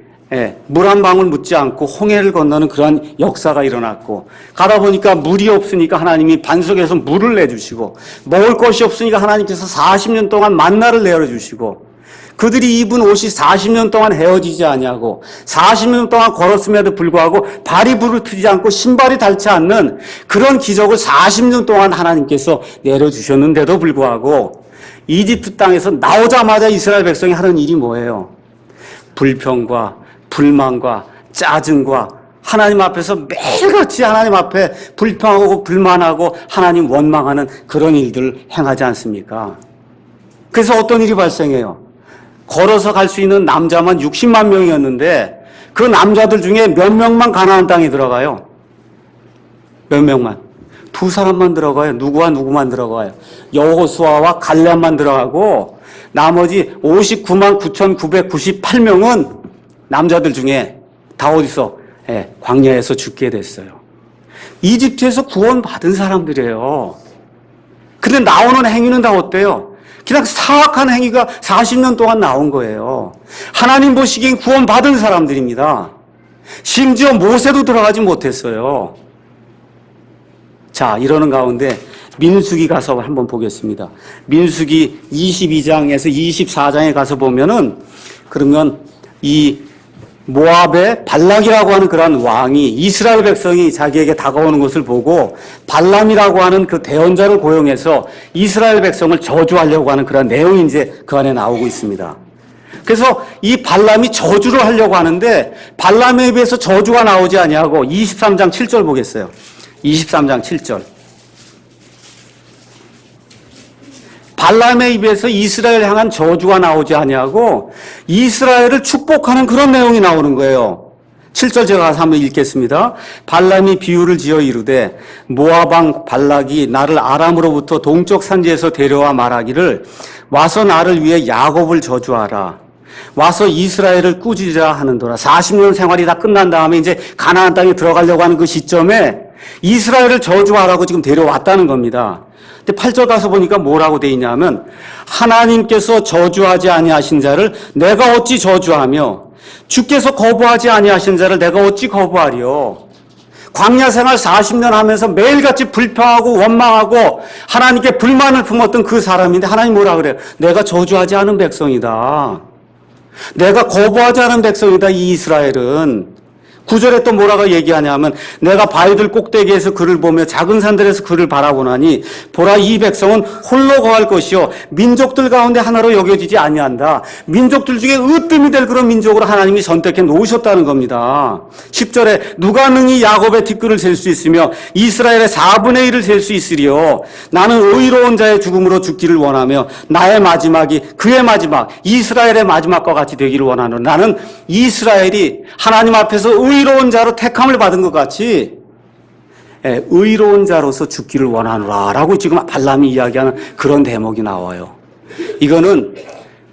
물 한 방울 묻지 않고 홍해를 건너는 그러한 역사가 일어났고 가다 보니까 물이 없으니까 하나님이 반석에서 물을 내주시고 먹을 것이 없으니까 하나님께서 40년 동안 만나를 내려주시고 그들이 입은 옷이 40년 동안 헤어지지 아니하고 40년 동안 걸었음에도 불구하고 발이 부르트지 않고 신발이 닳지 않는 그런 기적을 40년 동안 하나님께서 내려주셨는데도 불구하고 이집트 땅에서 나오자마자 이스라엘 백성이 하는 일이 뭐예요? 불평과 불만과 짜증과 하나님 앞에서 매일같이 하나님 앞에 불평하고 불만하고 하나님 원망하는 그런 일들을 행하지 않습니까? 그래서 어떤 일이 발생해요? 걸어서 갈 수 있는 남자만 60만 명이었는데 그 남자들 중에 몇 명만 가나안 땅에 들어가요? 몇 명만? 2사람만 들어가요. 누구와 누구만 들어가요? 여호수아와 갈렙만 들어가고 나머지 59만 9,998명은 남자들 중에 다 어디서 광야에서 죽게 됐어요. 이집트에서 구원받은 사람들이에요. 근데 나오는 행위는 다 어때요? 그냥 사악한 행위가 40년 동안 나온 거예요. 하나님 보시기엔 구원받은 사람들입니다. 심지어 모세도 들어가지 못했어요. 자, 이러는 가운데 민수기 가서 한번 보겠습니다. 민수기 22장에서 24장에 가서 보면은 그러면 이 모압의 발락이라고 하는 그러한 왕이 이스라엘 백성이 자기에게 다가오는 것을 보고 발람이라고 하는 그 대언자를 고용해서 이스라엘 백성을 저주하려고 하는 그런 내용이 이제 그 안에 나오고 있습니다. 그래서 이 발람이 저주를 하려고 하는데 발람에 비해서 저주가 나오지 아니하고 23장 7절 보겠어요. 23장 7절. 발람의 입에서 이스라엘 향한 저주가 나오지 아니하고 이스라엘을 축복하는 그런 내용이 나오는 거예요. 7절 제가 가서 한번 읽겠습니다. 발람이 비유를 지어 이르되 모압 왕 발락이 나를 아람으로부터 동쪽 산지에서 데려와 말하기를 와서 나를 위해 야곱을 저주하라. 와서 이스라엘을 꾸짖으라 하는도라. 40년 생활이 다 끝난 다음에 이제 가나안 땅에 들어가려고 하는 그 시점에 이스라엘을 저주하라고 지금 데려왔다는 겁니다. 근데 8절 가서 보니까 뭐라고 돼 있냐면 하나님께서 저주하지 아니하신 자를 내가 어찌 저주하며 주께서 거부하지 아니하신 자를 내가 어찌 거부하리요. 광야 생활 40년 하면서 매일같이 불평하고 원망하고 하나님께 불만을 품었던 그 사람인데 하나님 뭐라 그래요? 내가 저주하지 않은 백성이다. 내가 거부하지 않은 백성이다. 이 이스라엘은. 9절에 또 뭐라고 얘기하냐면 내가 바위들 꼭대기에서 그를 보며 작은 산들에서 그를 바라보나니 보라 이 백성은 홀로 거할 것이요 민족들 가운데 하나로 여겨지지 아니한다. 민족들 중에 으뜸이 될 그런 민족으로 하나님이 선택해 놓으셨다는 겁니다. 10절에 누가 능히 야곱의 티끌을 셀 수 있으며 이스라엘의 4분의 1을 셀 수 있으리요. 나는 의로운 자의 죽음으로 죽기를 원하며 나의 마지막이 그의 마지막 이스라엘의 마지막과 같이 되기를 원하노. 나는 이스라엘이 하나님 앞에서 의로운 자로 택함을 받은 것 같이 의로운 자로서 죽기를 원하노라 라고 지금 발람이 이야기하는 그런 대목이 나와요. 이거는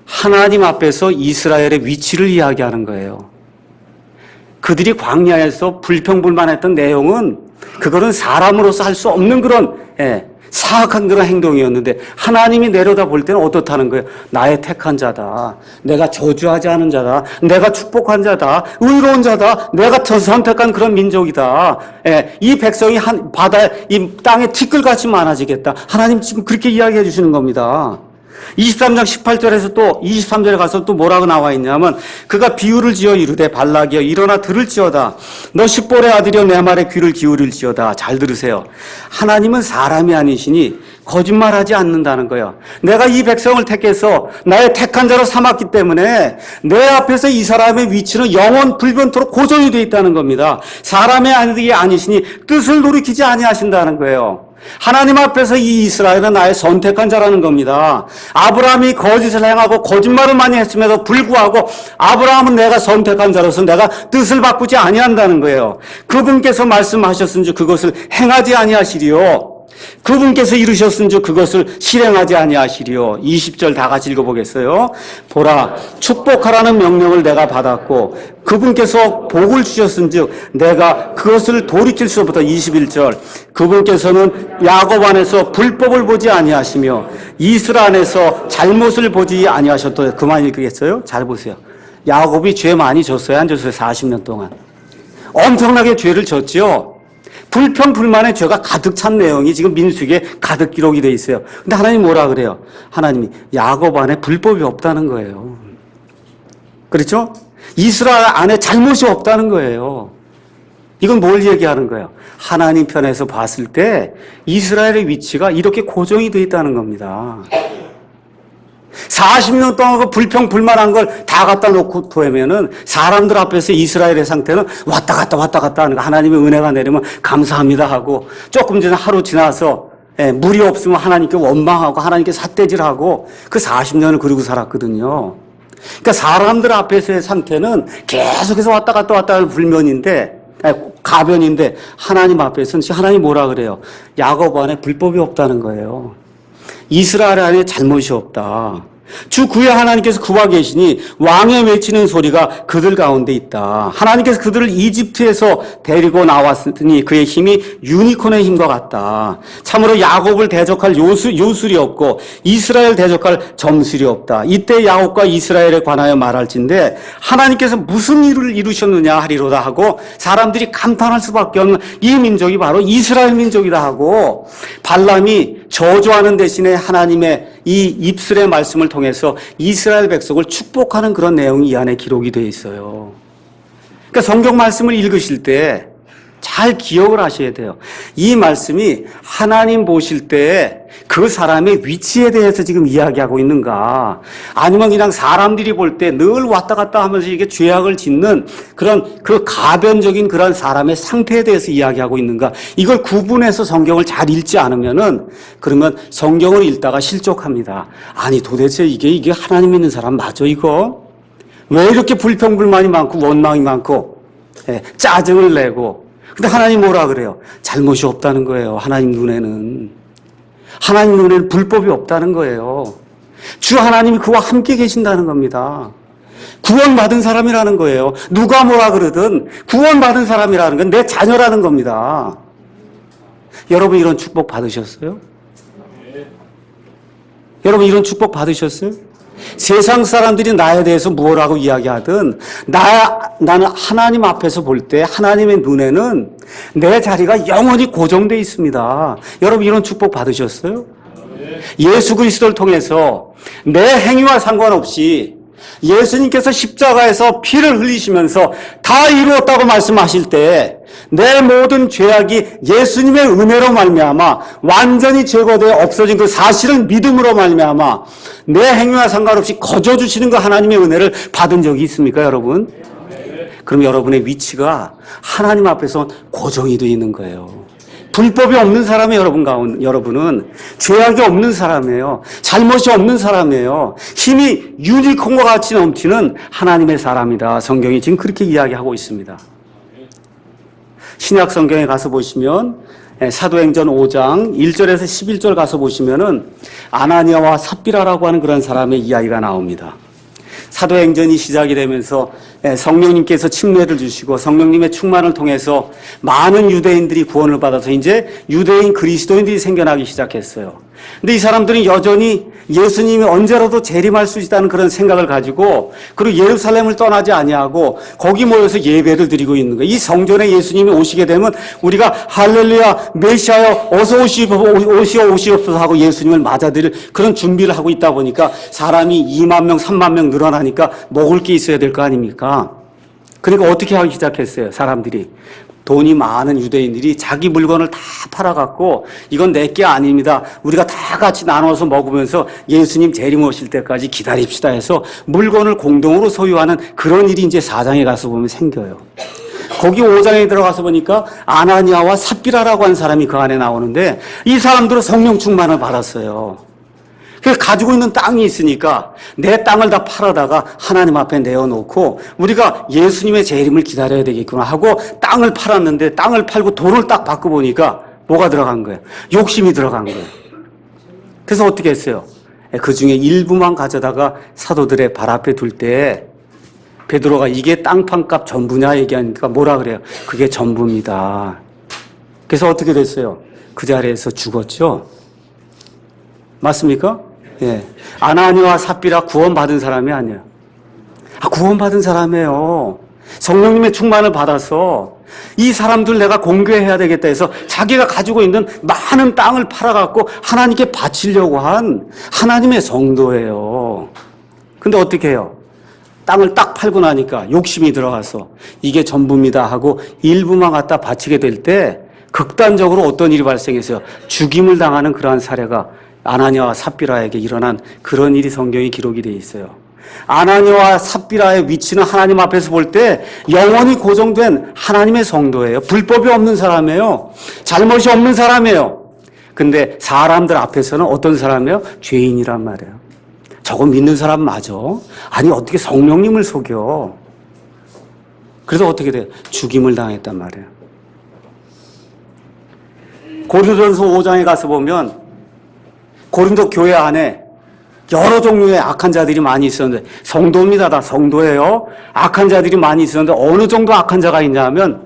하나님 앞에서 이스라엘의 위치를 이야기하는 거예요. 그들이 광야에서 불평불만했던 내용은 그거는 사람으로서 할 수 없는 그런 사악한 그런 행동이었는데 하나님이 내려다 볼 때는 어떻다는 거예요? 나의 택한 자다. 내가 저주하지 않은 자다. 내가 축복한 자다. 의로운 자다. 내가 선택한 그런 민족이다. 이 백성이 이 땅에 티끌같이 많아지겠다. 하나님 지금 그렇게 이야기해 주시는 겁니다. 23장 18절에서 또 23절에 가서 또 뭐라고 나와 있냐면 그가 비유를 지어 이르되 발락이여 일어나 들을지어다. 너 십볼의 아들이여 내 말에 귀를 기울일지어다. 잘 들으세요. 하나님은 사람이 아니시니 거짓말하지 않는다는 거예요. 내가 이 백성을 택해서 나의 택한 자로 삼았기 때문에 내 앞에서 이 사람의 위치는 영원 불변토록 고정이 되어 있다는 겁니다. 사람의 아들이 아니시니 뜻을 돌이키지 아니하신다는 거예요. 하나님 앞에서 이 이스라엘은 나의 선택한 자라는 겁니다. 아브라함이 거짓을 행하고 거짓말을 많이 했음에도 불구하고 아브라함은 내가 선택한 자로서 내가 뜻을 바꾸지 아니한다는 거예요. 그분께서 말씀하셨은즉 그것을 행하지 아니하시리요. 그분께서 이루셨은즉 그것을 실행하지 아니하시리요. 20절 다 같이 읽어보겠어요. 보라 축복하라는 명령을 내가 받았고 그분께서 복을 주셨은즉 내가 그것을 돌이킬 수 없다. 21절 그분께서는 야곱 안에서 불법을 보지 아니하시며 이스라엘 안에서 잘못을 보지 아니하셨다. 그만 읽겠어요? 잘 보세요. 야곱이 죄 많이 졌어요? 안 졌어요? 40년 동안 엄청나게 죄를 졌지요. 불평 불만의 죄가 가득 찬 내용이 지금 민수기에 가득 기록이 돼 있어요. 근데 하나님 뭐라 그래요? 하나님이 야곱 안에 불법이 없다는 거예요. 그렇죠? 이스라엘 안에 잘못이 없다는 거예요. 이건 뭘 얘기하는 거예요? 하나님 편에서 봤을 때 이스라엘의 위치가 이렇게 고정이 돼 있다는 겁니다. 40년 동안 그 불평 불만한 걸 다 갖다 놓고 보면은 사람들 앞에서 이스라엘의 상태는 왔다 갔다 하는 거. 하나님의 은혜가 내리면 감사합니다 하고 조금 전에 하루 지나서 물이 없으면 하나님께 원망하고 하나님께 삿대질하고 그 40년을 그러고 살았거든요. 그러니까 사람들 앞에서의 상태는 계속해서 왔다 갔다 하는 불면인데 가변인데 하나님 앞에서는 하나님 뭐라 그래요? 야곱 안에 불법이 없다는 거예요. 이스라엘 안에 잘못이 없다. 주 구의 하나님께서 그와 계시니 왕의 외치는 소리가 그들 가운데 있다. 하나님께서 그들을 이집트에서 데리고 나왔으니 그의 힘이 유니콘의 힘과 같다. 참으로 야곱을 대적할 요술이 없고 이스라엘 대적할 점술이 없다. 이때 야곱과 이스라엘에 관하여 말할진대 하나님께서 무슨 일을 이루셨느냐 하리로다 하고 사람들이 감탄할 수밖에 없는 이 민족이 바로 이스라엘 민족이다 하고 발람이 저주하는 대신에 하나님의 이 입술의 말씀을 통해서 이스라엘 백성을 축복하는 그런 내용이 이 안에 기록이 되어 있어요. 그러니까 성경 말씀을 읽으실 때 잘 기억을 하셔야 돼요. 이 말씀이 하나님 보실 때 그 사람의 위치에 대해서 지금 이야기하고 있는가, 아니면 그냥 사람들이 볼 때 늘 왔다 갔다 하면서 이게 죄악을 짓는 그런 그 가변적인 그런 사람의 상태에 대해서 이야기하고 있는가, 이걸 구분해서 성경을 잘 읽지 않으면은 그러면 성경을 읽다가 실족합니다. 아니 도대체 이게 하나님 믿는 사람 맞아 이거? 왜 이렇게 불평불만이 많고 원망이 많고 짜증을 내고. 근데 하나님 뭐라 그래요? 잘못이 없다는 거예요. 하나님 눈에는 불법이 없다는 거예요. 주 하나님이 그와 함께 계신다는 겁니다. 구원받은 사람이라는 거예요. 누가 뭐라 그러든 구원받은 사람이라는 건 내 자녀라는 겁니다. 여러분 이런 축복 받으셨어요? 여러분 이런 축복 받으셨어요? 세상 사람들이 나에 대해서 무엇라고 이야기하든 나는 하나님 앞에서 볼 때 하나님의 눈에는 내 자리가 영원히 고정되어 있습니다. 여러분 이런 축복 받으셨어요? 예수 그리스도를 통해서 내 행위와 상관없이 예수님께서 십자가에서 피를 흘리시면서 다 이루었다고 말씀하실 때 내 모든 죄악이 예수님의 은혜로 말미암아 완전히 제거되어 없어진 그 사실은 믿음으로 말미암아 내 행위와 상관없이 거저 주시는 그 하나님의 은혜를 받은 적이 있습니까, 여러분? 그럼 여러분의 위치가 하나님 앞에서 고정이 되어 있는 거예요. 불법이 없는 사람이 여러분은 죄악이 없는 사람이에요. 잘못이 없는 사람이에요. 힘이 유니콘과 같이 넘치는 하나님의 사람이다. 성경이 지금 그렇게 이야기하고 있습니다. 신약 성경에 가서 보시면 사도행전 5장 1절에서 11절 가서 보시면은 아나니아와 삽비라라고 하는 그런 사람의 이야기가 나옵니다. 사도행전이 시작이 되면서 성령님께서 침례를 주시고 성령님의 충만을 통해서 많은 유대인들이 구원을 받아서 이제 유대인 그리스도인들이 생겨나기 시작했어요. 근데 이 사람들은 여전히 예수님이 언제라도 재림할 수 있다는 그런 생각을 가지고 그리고 예루살렘을 떠나지 아니하고 거기 모여서 예배를 드리고 있는 거예요. 이 성전에 예수님이 오시게 되면 우리가 할렐루야 메시아여 어서 오시옵소서 하고 예수님을 맞아들일 그런 준비를 하고 있다 보니까 사람이 2만 명 3만 명 늘어나니까 먹을 게 있어야 될 거 아닙니까? 그러니까 어떻게 하기 시작했어요? 사람들이 돈이 많은 유대인들이 자기 물건을 다 팔아갖고 이건 내게 아닙니다. 우리가 다 같이 나눠서 먹으면서 예수님 재림 오실 때까지 기다립시다 해서 물건을 공동으로 소유하는 그런 일이 이제 4장에 가서 보면 생겨요. 거기 5장에 들어가서 보니까 아나니아와 삽비라라고 하는 사람이 그 안에 나오는데 이 사람들은 성령 충만을 받았어요. 그래서 가지고 있는 땅이 있으니까 내 땅을 다 팔아다가 하나님 앞에 내어놓고 우리가 예수님의 재림을 기다려야 되겠구나 하고 땅을 팔았는데 땅을 팔고 돈을 딱 바꿔보니까 뭐가 들어간 거예요? 욕심이 들어간 거예요. 그래서 어떻게 했어요? 그 중에 일부만 가져다가 사도들의 발 앞에 둘 때 베드로가 이게 땅판값 전부냐 얘기하니까 뭐라 그래요? 그게 전부입니다. 그래서 어떻게 됐어요? 그 자리에서 죽었죠? 맞습니까? 예. 아나니아와 삽비라 구원받은 사람이 아니에요. 구원받은 사람이에요. 성령님의 충만을 받아서 이 사람들 내가 공개해야 되겠다 해서 자기가 가지고 있는 많은 땅을 팔아갖고 하나님께 바치려고 한 하나님의 성도예요. 근데 어떻게 해요? 땅을 딱 팔고 나니까 욕심이 들어가서 이게 전부입니다 하고 일부만 갖다 바치게 될 때 극단적으로 어떤 일이 발생했어요? 죽임을 당하는 그러한 사례가 아나니아와 삽비라에게 일어난 그런 일이 성경에 기록이 되어 있어요. 아나니아와 삽비라의 위치는 하나님 앞에서 볼 때 영원히 고정된 하나님의 성도예요. 불법이 없는 사람이에요. 잘못이 없는 사람이에요. 근데 사람들 앞에서는 어떤 사람이에요? 죄인이란 말이에요. 저거 믿는 사람 맞아? 아니 어떻게 성령님을 속여? 그래서 어떻게 돼요? 죽임을 당했단 말이에요. 고린도전서 5장에 가서 보면 고린도 교회 안에 여러 종류의 악한 자들이 많이 있었는데 성도입니다. 다 성도예요. 악한 자들이 많이 있었는데 어느 정도 악한 자가 있냐면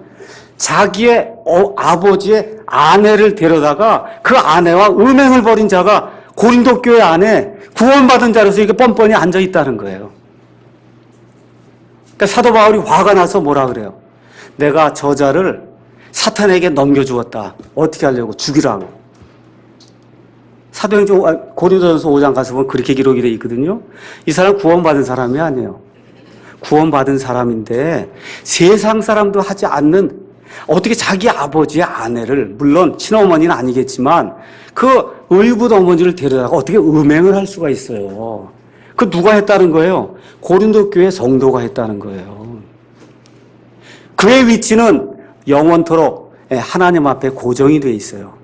자기의 아버지의 아내를 데려다가 그 아내와 음행을 벌인 자가 고린도 교회 안에 구원받은 자로서 이게 뻔뻔히 앉아 있다는 거예요. 그러니까 사도 바울이 화가 나서 뭐라 그래요? 내가 저자를 사탄에게 넘겨주었다. 어떻게 하려고? 죽이라고. 사도행전 고린도전서 5장 가서 보면 그렇게 기록이 되어 있거든요. 이 사람 구원받은 사람이 아니에요. 구원받은 사람인데 세상 사람도 하지 않는 어떻게 자기 아버지의 아내를 물론 친어머니는 아니겠지만 그 의붓 어머니를 데려다가 어떻게 음행을 할 수가 있어요. 그 누가 했다는 거예요? 고린도 교회 성도가 했다는 거예요. 그의 위치는 영원토록 하나님 앞에 고정이 돼 있어요.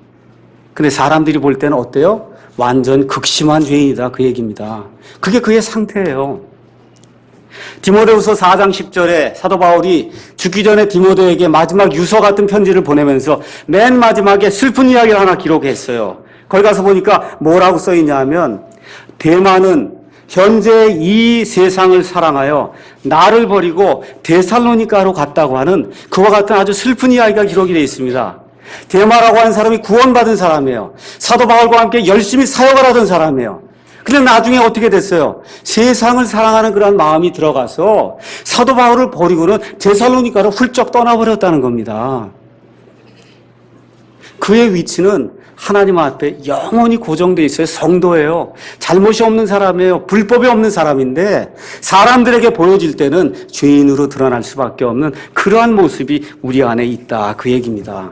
근데 사람들이 볼 때는 어때요? 완전 극심한 죄인이다 그 얘기입니다. 그게 그의 상태예요. 디모데후서 4장 10절에 사도 바울이 죽기 전에 디모데에게 마지막 유서 같은 편지를 보내면서 맨 마지막에 슬픈 이야기를 하나 기록했어요. 거기 가서 보니까 뭐라고 써 있냐면 데마는 현재 이 세상을 사랑하여 나를 버리고 데살로니가로 갔다고 하는 그와 같은 아주 슬픈 이야기가 기록이 되어 있습니다. 데마라고 하는 사람이 구원받은 사람이에요. 사도 바울과 함께 열심히 사역을 하던 사람이에요. 근데 나중에 어떻게 됐어요? 세상을 사랑하는 그런 마음이 들어가서 사도 바울을 버리고는 데살로니가로 훌쩍 떠나버렸다는 겁니다. 그의 위치는 하나님 앞에 영원히 고정되어 있어요. 성도예요. 잘못이 없는 사람이에요. 불법이 없는 사람인데 사람들에게 보여질 때는 죄인으로 드러날 수밖에 없는 그러한 모습이 우리 안에 있다. 그 얘기입니다.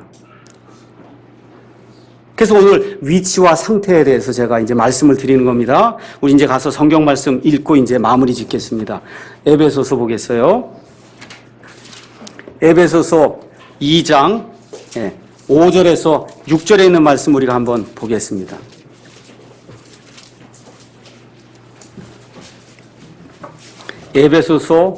그래서 오늘 위치와 상태에 대해서 제가 이제 말씀을 드리는 겁니다. 우리 이제 가서 성경 말씀 읽고 이제 마무리 짓겠습니다. 에베소서 보겠어요. 에베소서 2장 5절에서 6절에 있는 말씀 우리가 한번 보겠습니다. 에베소서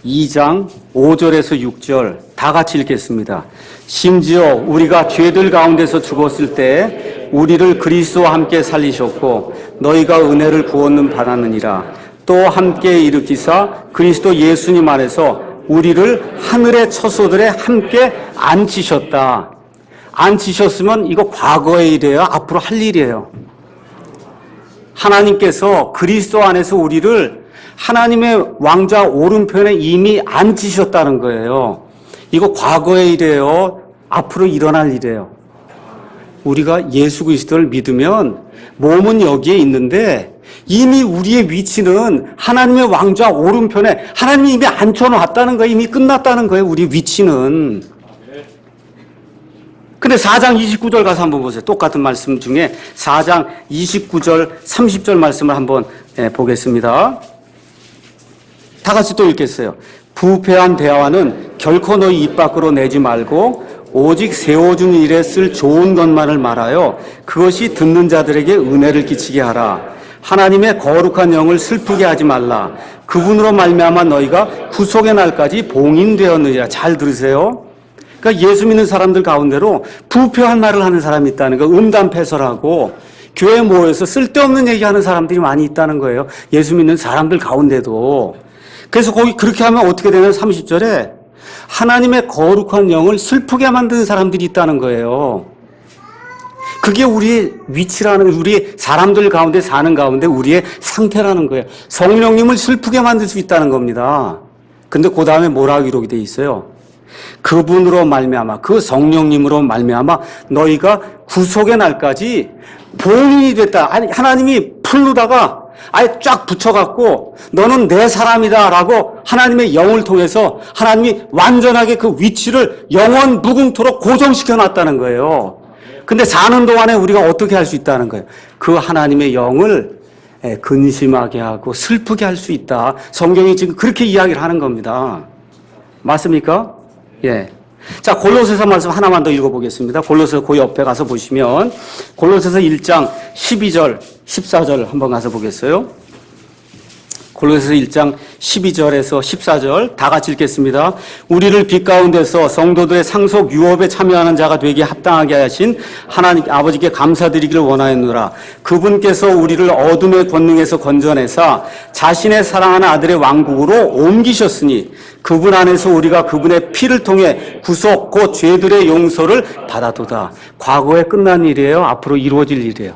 2장 5절에서 6절 다 같이 읽겠습니다. 심지어 우리가 죄들 가운데서 죽었을 때 우리를 그리스도와 함께 살리셨고 너희가 은혜를 구원은 받았느니라. 또 함께 일으키사 그리스도 예수님 안에서 우리를 하늘의 처소들에 함께 앉히셨다. 앉히셨으면 이거 과거의 일이에요? 앞으로 할 일이에요? 하나님께서 그리스도 안에서 우리를 하나님의 왕좌 오른편에 이미 앉히셨다는 거예요. 이거 과거의 일이에요? 앞으로 일어날 일이에요? 우리가 예수 그리스도를 믿으면 몸은 여기에 있는데 이미 우리의 위치는 하나님의 왕좌 오른편에 하나님이 이미 앉혀놓았다는 거예요. 이미 끝났다는 거예요. 우리 위치는. 근데 4장 29절 가서 한번 보세요. 똑같은 말씀 중에 4장 29절 30절 말씀을 한번 보겠습니다. 다 같이 또 읽겠어요. 부패한 대화는 결코 너희 입 밖으로 내지 말고 오직 세워준 일에 쓸 좋은 것만을 말하여 그것이 듣는 자들에게 은혜를 끼치게 하라. 하나님의 거룩한 영을 슬프게 하지 말라. 그분으로 말미암아 너희가 구속의 날까지 봉인되었느니라. 잘 들으세요. 그러니까 예수 믿는 사람들 가운데로 부패한 말을 하는 사람이 있다는 거. 음담패설하고 교회 모여서 쓸데없는 얘기하는 사람들이 많이 있다는 거예요. 예수 믿는 사람들 가운데도. 그래서 거기 그렇게 하면 어떻게 되냐면 30절에 하나님의 거룩한 영을 슬프게 만드는 사람들이 있다는 거예요. 그게 우리의 위치라는, 우리 사람들 가운데 사는 가운데 우리의 상태라는 거예요. 성령님을 슬프게 만들 수 있다는 겁니다. 근데 그 다음에 뭐라고 기록이 되어 있어요? 그분으로 말미암아, 그 성령님으로 말미암아 너희가 구속의 날까지 봉인이 됐다. 아니, 하나님이 풀르다가 아예 쫙 붙여갖고 너는 내 사람이다 라고 하나님의 영을 통해서 하나님이 완전하게 그 위치를 영원 무궁토록 고정시켜 놨다는 거예요. 근데 사는 동안에 우리가 어떻게 할 수 있다는 거예요? 그 하나님의 영을 근심하게 하고 슬프게 할 수 있다. 성경이 지금 그렇게 이야기를 하는 겁니다. 맞습니까? 예. 자, 골로새서 말씀 하나만 더 읽어보겠습니다. 골로새 그 옆에 가서 보시면 골로새서 1장 12절, 14절 한번 가서 보겠어요. 골로새서 1장 12절에서 14절 다 같이 읽겠습니다. 우리를 빛 가운데서 성도들의 상속 유업에 참여하는 자가 되게 합당하게 하신 하나님 아버지께 감사드리기를 원하였노라. 그분께서 우리를 어둠의 권능에서 건져내사 자신의 사랑하는 아들의 왕국으로 옮기셨으니 그분 안에서 우리가 그분의 피를 통해 구속 곧 죄들의 용서를 받아도다. 과거에 끝난 일이에요? 앞으로 이루어질 일이에요?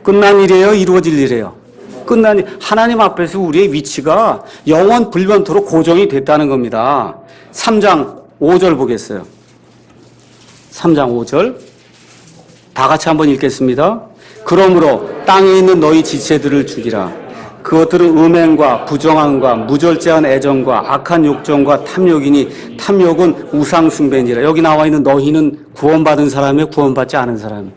끝난 일이에요? 이루어질 일이에요? 끝난 일. 하나님 앞에서 우리의 위치가 영원 불변토록 고정이 됐다는 겁니다. 3장 5절 보겠어요. 3장 5절 다 같이 한번 읽겠습니다. 그러므로 땅에 있는 너희 지체들을 죽이라. 그것들은 음행과 부정함과 무절제한 애정과 악한 욕정과 탐욕이니 탐욕은 우상숭배니라. 여기 나와 있는 너희는 구원받은 사람이에요, 구원받지 않은 사람이에요?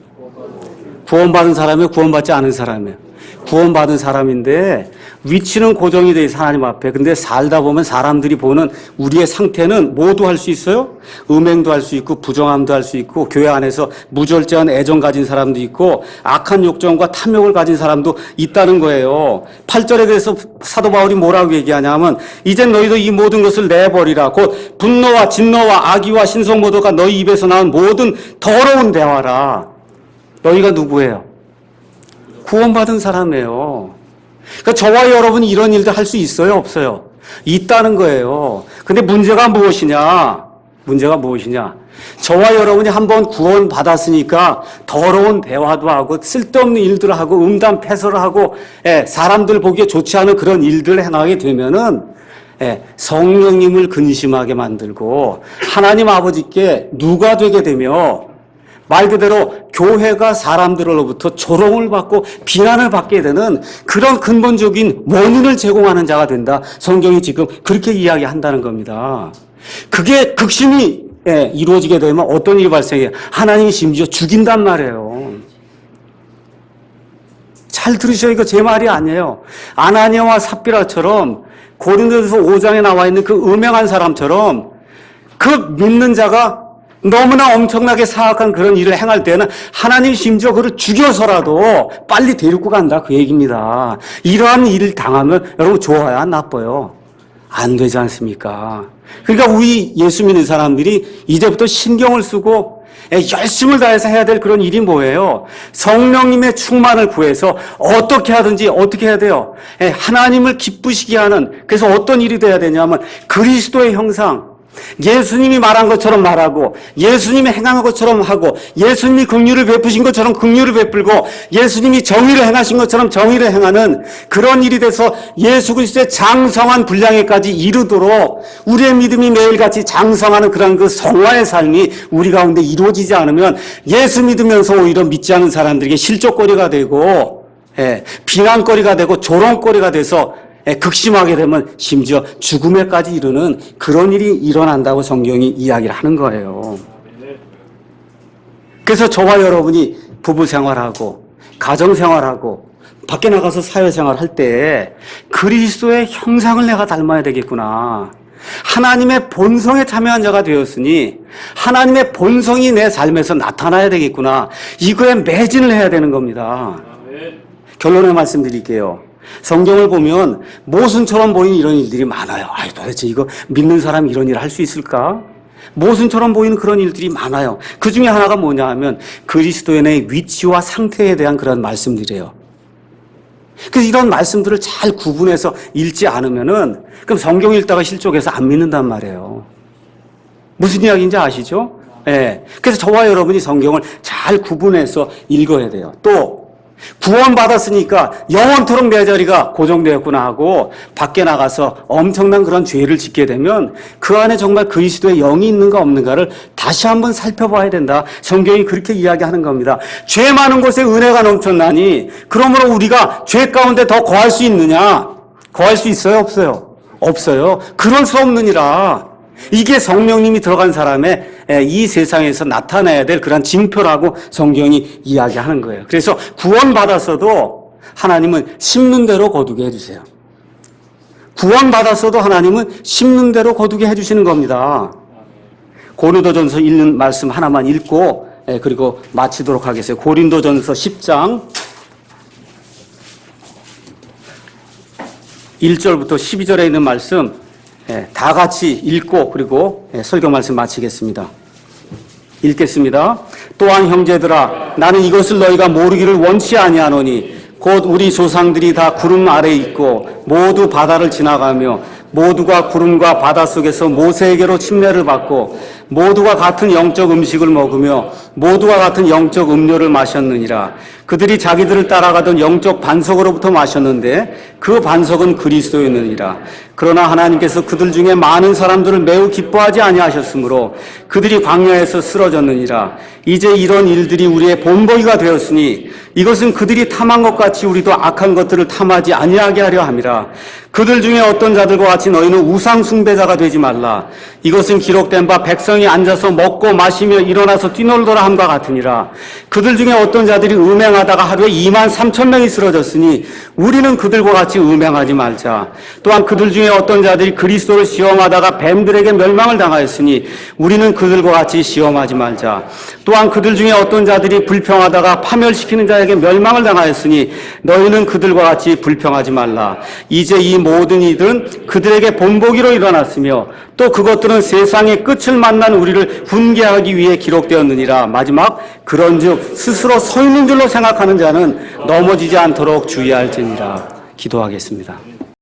구원받은 사람이에요, 구원받지 않은 사람이에요? 구원받은 사람인데 위치는 고정이 돼 있어, 하나님 앞에. 근데 살다 보면 사람들이 보는 우리의 상태는 모두 할 수 있어요. 음행도 할 수 있고 부정함도 할 수 있고 교회 안에서 무절제한 애정 가진 사람도 있고 악한 욕정과 탐욕을 가진 사람도 있다는 거예요. 8절에 대해서 사도 바울이 뭐라고 얘기하냐면 이젠 너희도 이 모든 것을 내버리라. 곧 분노와 진노와 악의와 신성모독가 너희 입에서 나온 모든 더러운 대화라. 너희가 누구예요? 구원받은 사람이에요. 그러니까 저와 여러분이 이런 일도 할 수 있어요, 없어요? 있다는 거예요. 근데 문제가 무엇이냐? 문제가 무엇이냐? 저와 여러분이 한번 구원받았으니까 더러운 대화도 하고 쓸데없는 일들을 하고 음담패설을 하고 사람들 보기에 좋지 않은 그런 일들을 행하게 되면은 성령님을 근심하게 만들고 하나님 아버지께 누가 되게 되며 말 그대로 교회가 사람들로부터 조롱을 받고 비난을 받게 되는 그런 근본적인 원인을 제공하는 자가 된다. 성경이 지금 그렇게 이야기한다는 겁니다. 그게 극심히 이루어지게 되면 어떤 일이 발생해요? 하나님이 심지어 죽인단 말이에요. 잘 들으셔요. 이거 제 말이 아니에요. 아나니아와 삽비라처럼 고린도전서 5장에 나와 있는 그 음행한 사람처럼 그 믿는 자가 너무나 엄청나게 사악한 그런 일을 행할 때는 하나님 심지어 그를 죽여서라도 빨리 데리고 간다, 그 얘기입니다. 이러한 일을 당하면 여러분 좋아요, 나빠요? 안 되지 않습니까? 그러니까 우리 예수 믿는 사람들이 이제부터 신경을 쓰고 열심을 다해서 해야 될 그런 일이 뭐예요? 성령님의 충만을 구해서 어떻게 하든지 어떻게 해야 돼요? 하나님을 기쁘시게 하는, 그래서 어떤 일이 돼야 되냐면 그리스도의 형상, 예수님이 말한 것처럼 말하고 예수님이 행한 것처럼 하고 예수님이 긍휼을 베푸신 것처럼 긍휼을 베풀고 예수님이 정의를 행하신 것처럼 정의를 행하는 그런 일이 돼서 예수 그리스도의 장성한 분량에까지 이르도록 우리의 믿음이 매일같이 장성하는 그런 그 성화의 삶이 우리 가운데 이루어지지 않으면 예수 믿으면서 오히려 믿지 않은 사람들에게 실족거리가 되고 비난거리가 되고 조롱거리가 돼서 극심하게 되면 심지어 죽음에까지 이르는 그런 일이 일어난다고 성경이 이야기를 하는 거예요. 그래서 저와 여러분이 부부 생활하고 가정 생활하고 밖에 나가서 사회 생활할 때 그리스도의 형상을 내가 닮아야 되겠구나. 하나님의 본성에 참여한 자가 되었으니 하나님의 본성이 내 삶에서 나타나야 되겠구나. 이거에 매진을 해야 되는 겁니다. 결론을 말씀드릴게요. 성경을 보면 모순처럼 보이는 이런 일들이 많아요. 아이, 도대체 이거 믿는 사람이 이런 일을 할 수 있을까? 모순처럼 보이는 그런 일들이 많아요. 그 중에 하나가 뭐냐 하면 그리스도인의 위치와 상태에 대한 그런 말씀들이에요. 그래서 이런 말씀들을 잘 구분해서 읽지 않으면은 그럼 성경 읽다가 실족해서 안 믿는단 말이에요. 무슨 이야기인지 아시죠? 그래서 저와 여러분이 성경을 잘 구분해서 읽어야 돼요. 또 구원받았으니까 영원토록 내 자리가 고정되었구나 하고 밖에 나가서 엄청난 그런 죄를 짓게 되면 그 안에 정말 그리스도의 영이 있는가 없는가를 다시 한번 살펴봐야 된다. 성경이 그렇게 이야기하는 겁니다. 죄 많은 곳에 은혜가 넘쳤나니 그러므로 우리가 죄 가운데 더 거할 수 있느냐? 거할 수 있어요? 없어요? 없어요. 그럴 수 없느니라. 이게 성령님이 들어간 사람의 이 세상에서 나타나야 될 그런 징표라고 성경이 이야기하는 거예요. 그래서 구원받았어도 하나님은 심는 대로 거두게 해주세요. 구원받았어도 하나님은 심는 대로 거두게 해주시는 겁니다. 고린도전서 읽는 말씀 하나만 읽고 그리고 마치도록 하겠어요. 고린도전서 10장 1절부터 12절에 있는 말씀 다 같이 읽고 그리고 설교 말씀 마치겠습니다. 읽겠습니다. 또한 형제들아 나는 이것을 너희가 모르기를 원치 아니하노니 곧 우리 조상들이 다 구름 아래에 있고 모두 바다를 지나가며 모두가 구름과 바다 속에서 모세에게로 침례를 받고 모두가 같은 영적 음식을 먹으며 모두가 같은 영적 음료를 마셨느니라. 그들이 자기들을 따라가던 영적 반석으로부터 마셨는데 그 반석은 그리스도였느니라. 그러나 하나님께서 그들 중에 많은 사람들을 매우 기뻐하지 아니하셨으므로 그들이 광야에서 쓰러졌느니라. 이제 이런 일들이 우리의 본보기가 되었으니 이것은 그들이 탐한 것 같이 우리도 악한 것들을 탐하지 아니하게 하려 함이라. 그들 중에 어떤 자들과 같이 너희는 우상 숭배자가 되지 말라. 이것은 기록된 바 백성이 앉아서 먹고 마시며 일어나서 뛰놀더라 함과 같으니라. 그들 중에 어떤 자들이 음행하다가 하루에 23,000명이 쓰러졌으니 우리는 그들과 같이 음행하지 말자. 또한 그들 중에 어떤 자들이 그리스도를 시험하다가 뱀들에게 멸망을 당하였으니 우리는 그들과 같이 시험하지 말자. 또한 그들 중에 어떤 자들이 불평하다가 파멸시키는 자에게 멸망을 당하였으니 너희는 그들과 같이 불평하지 말라. 이제 이 모든 이들은 그들에게 본보기로 일어났으며 또 그것들은 세상의 끝을 만난 우리를 훈계하기 위해 기록되었느니라. 마지막 그런즉 스스로 서 있는 줄로 생각하는 자는 넘어지지 않도록 주의할지니라. 기도하겠습니다.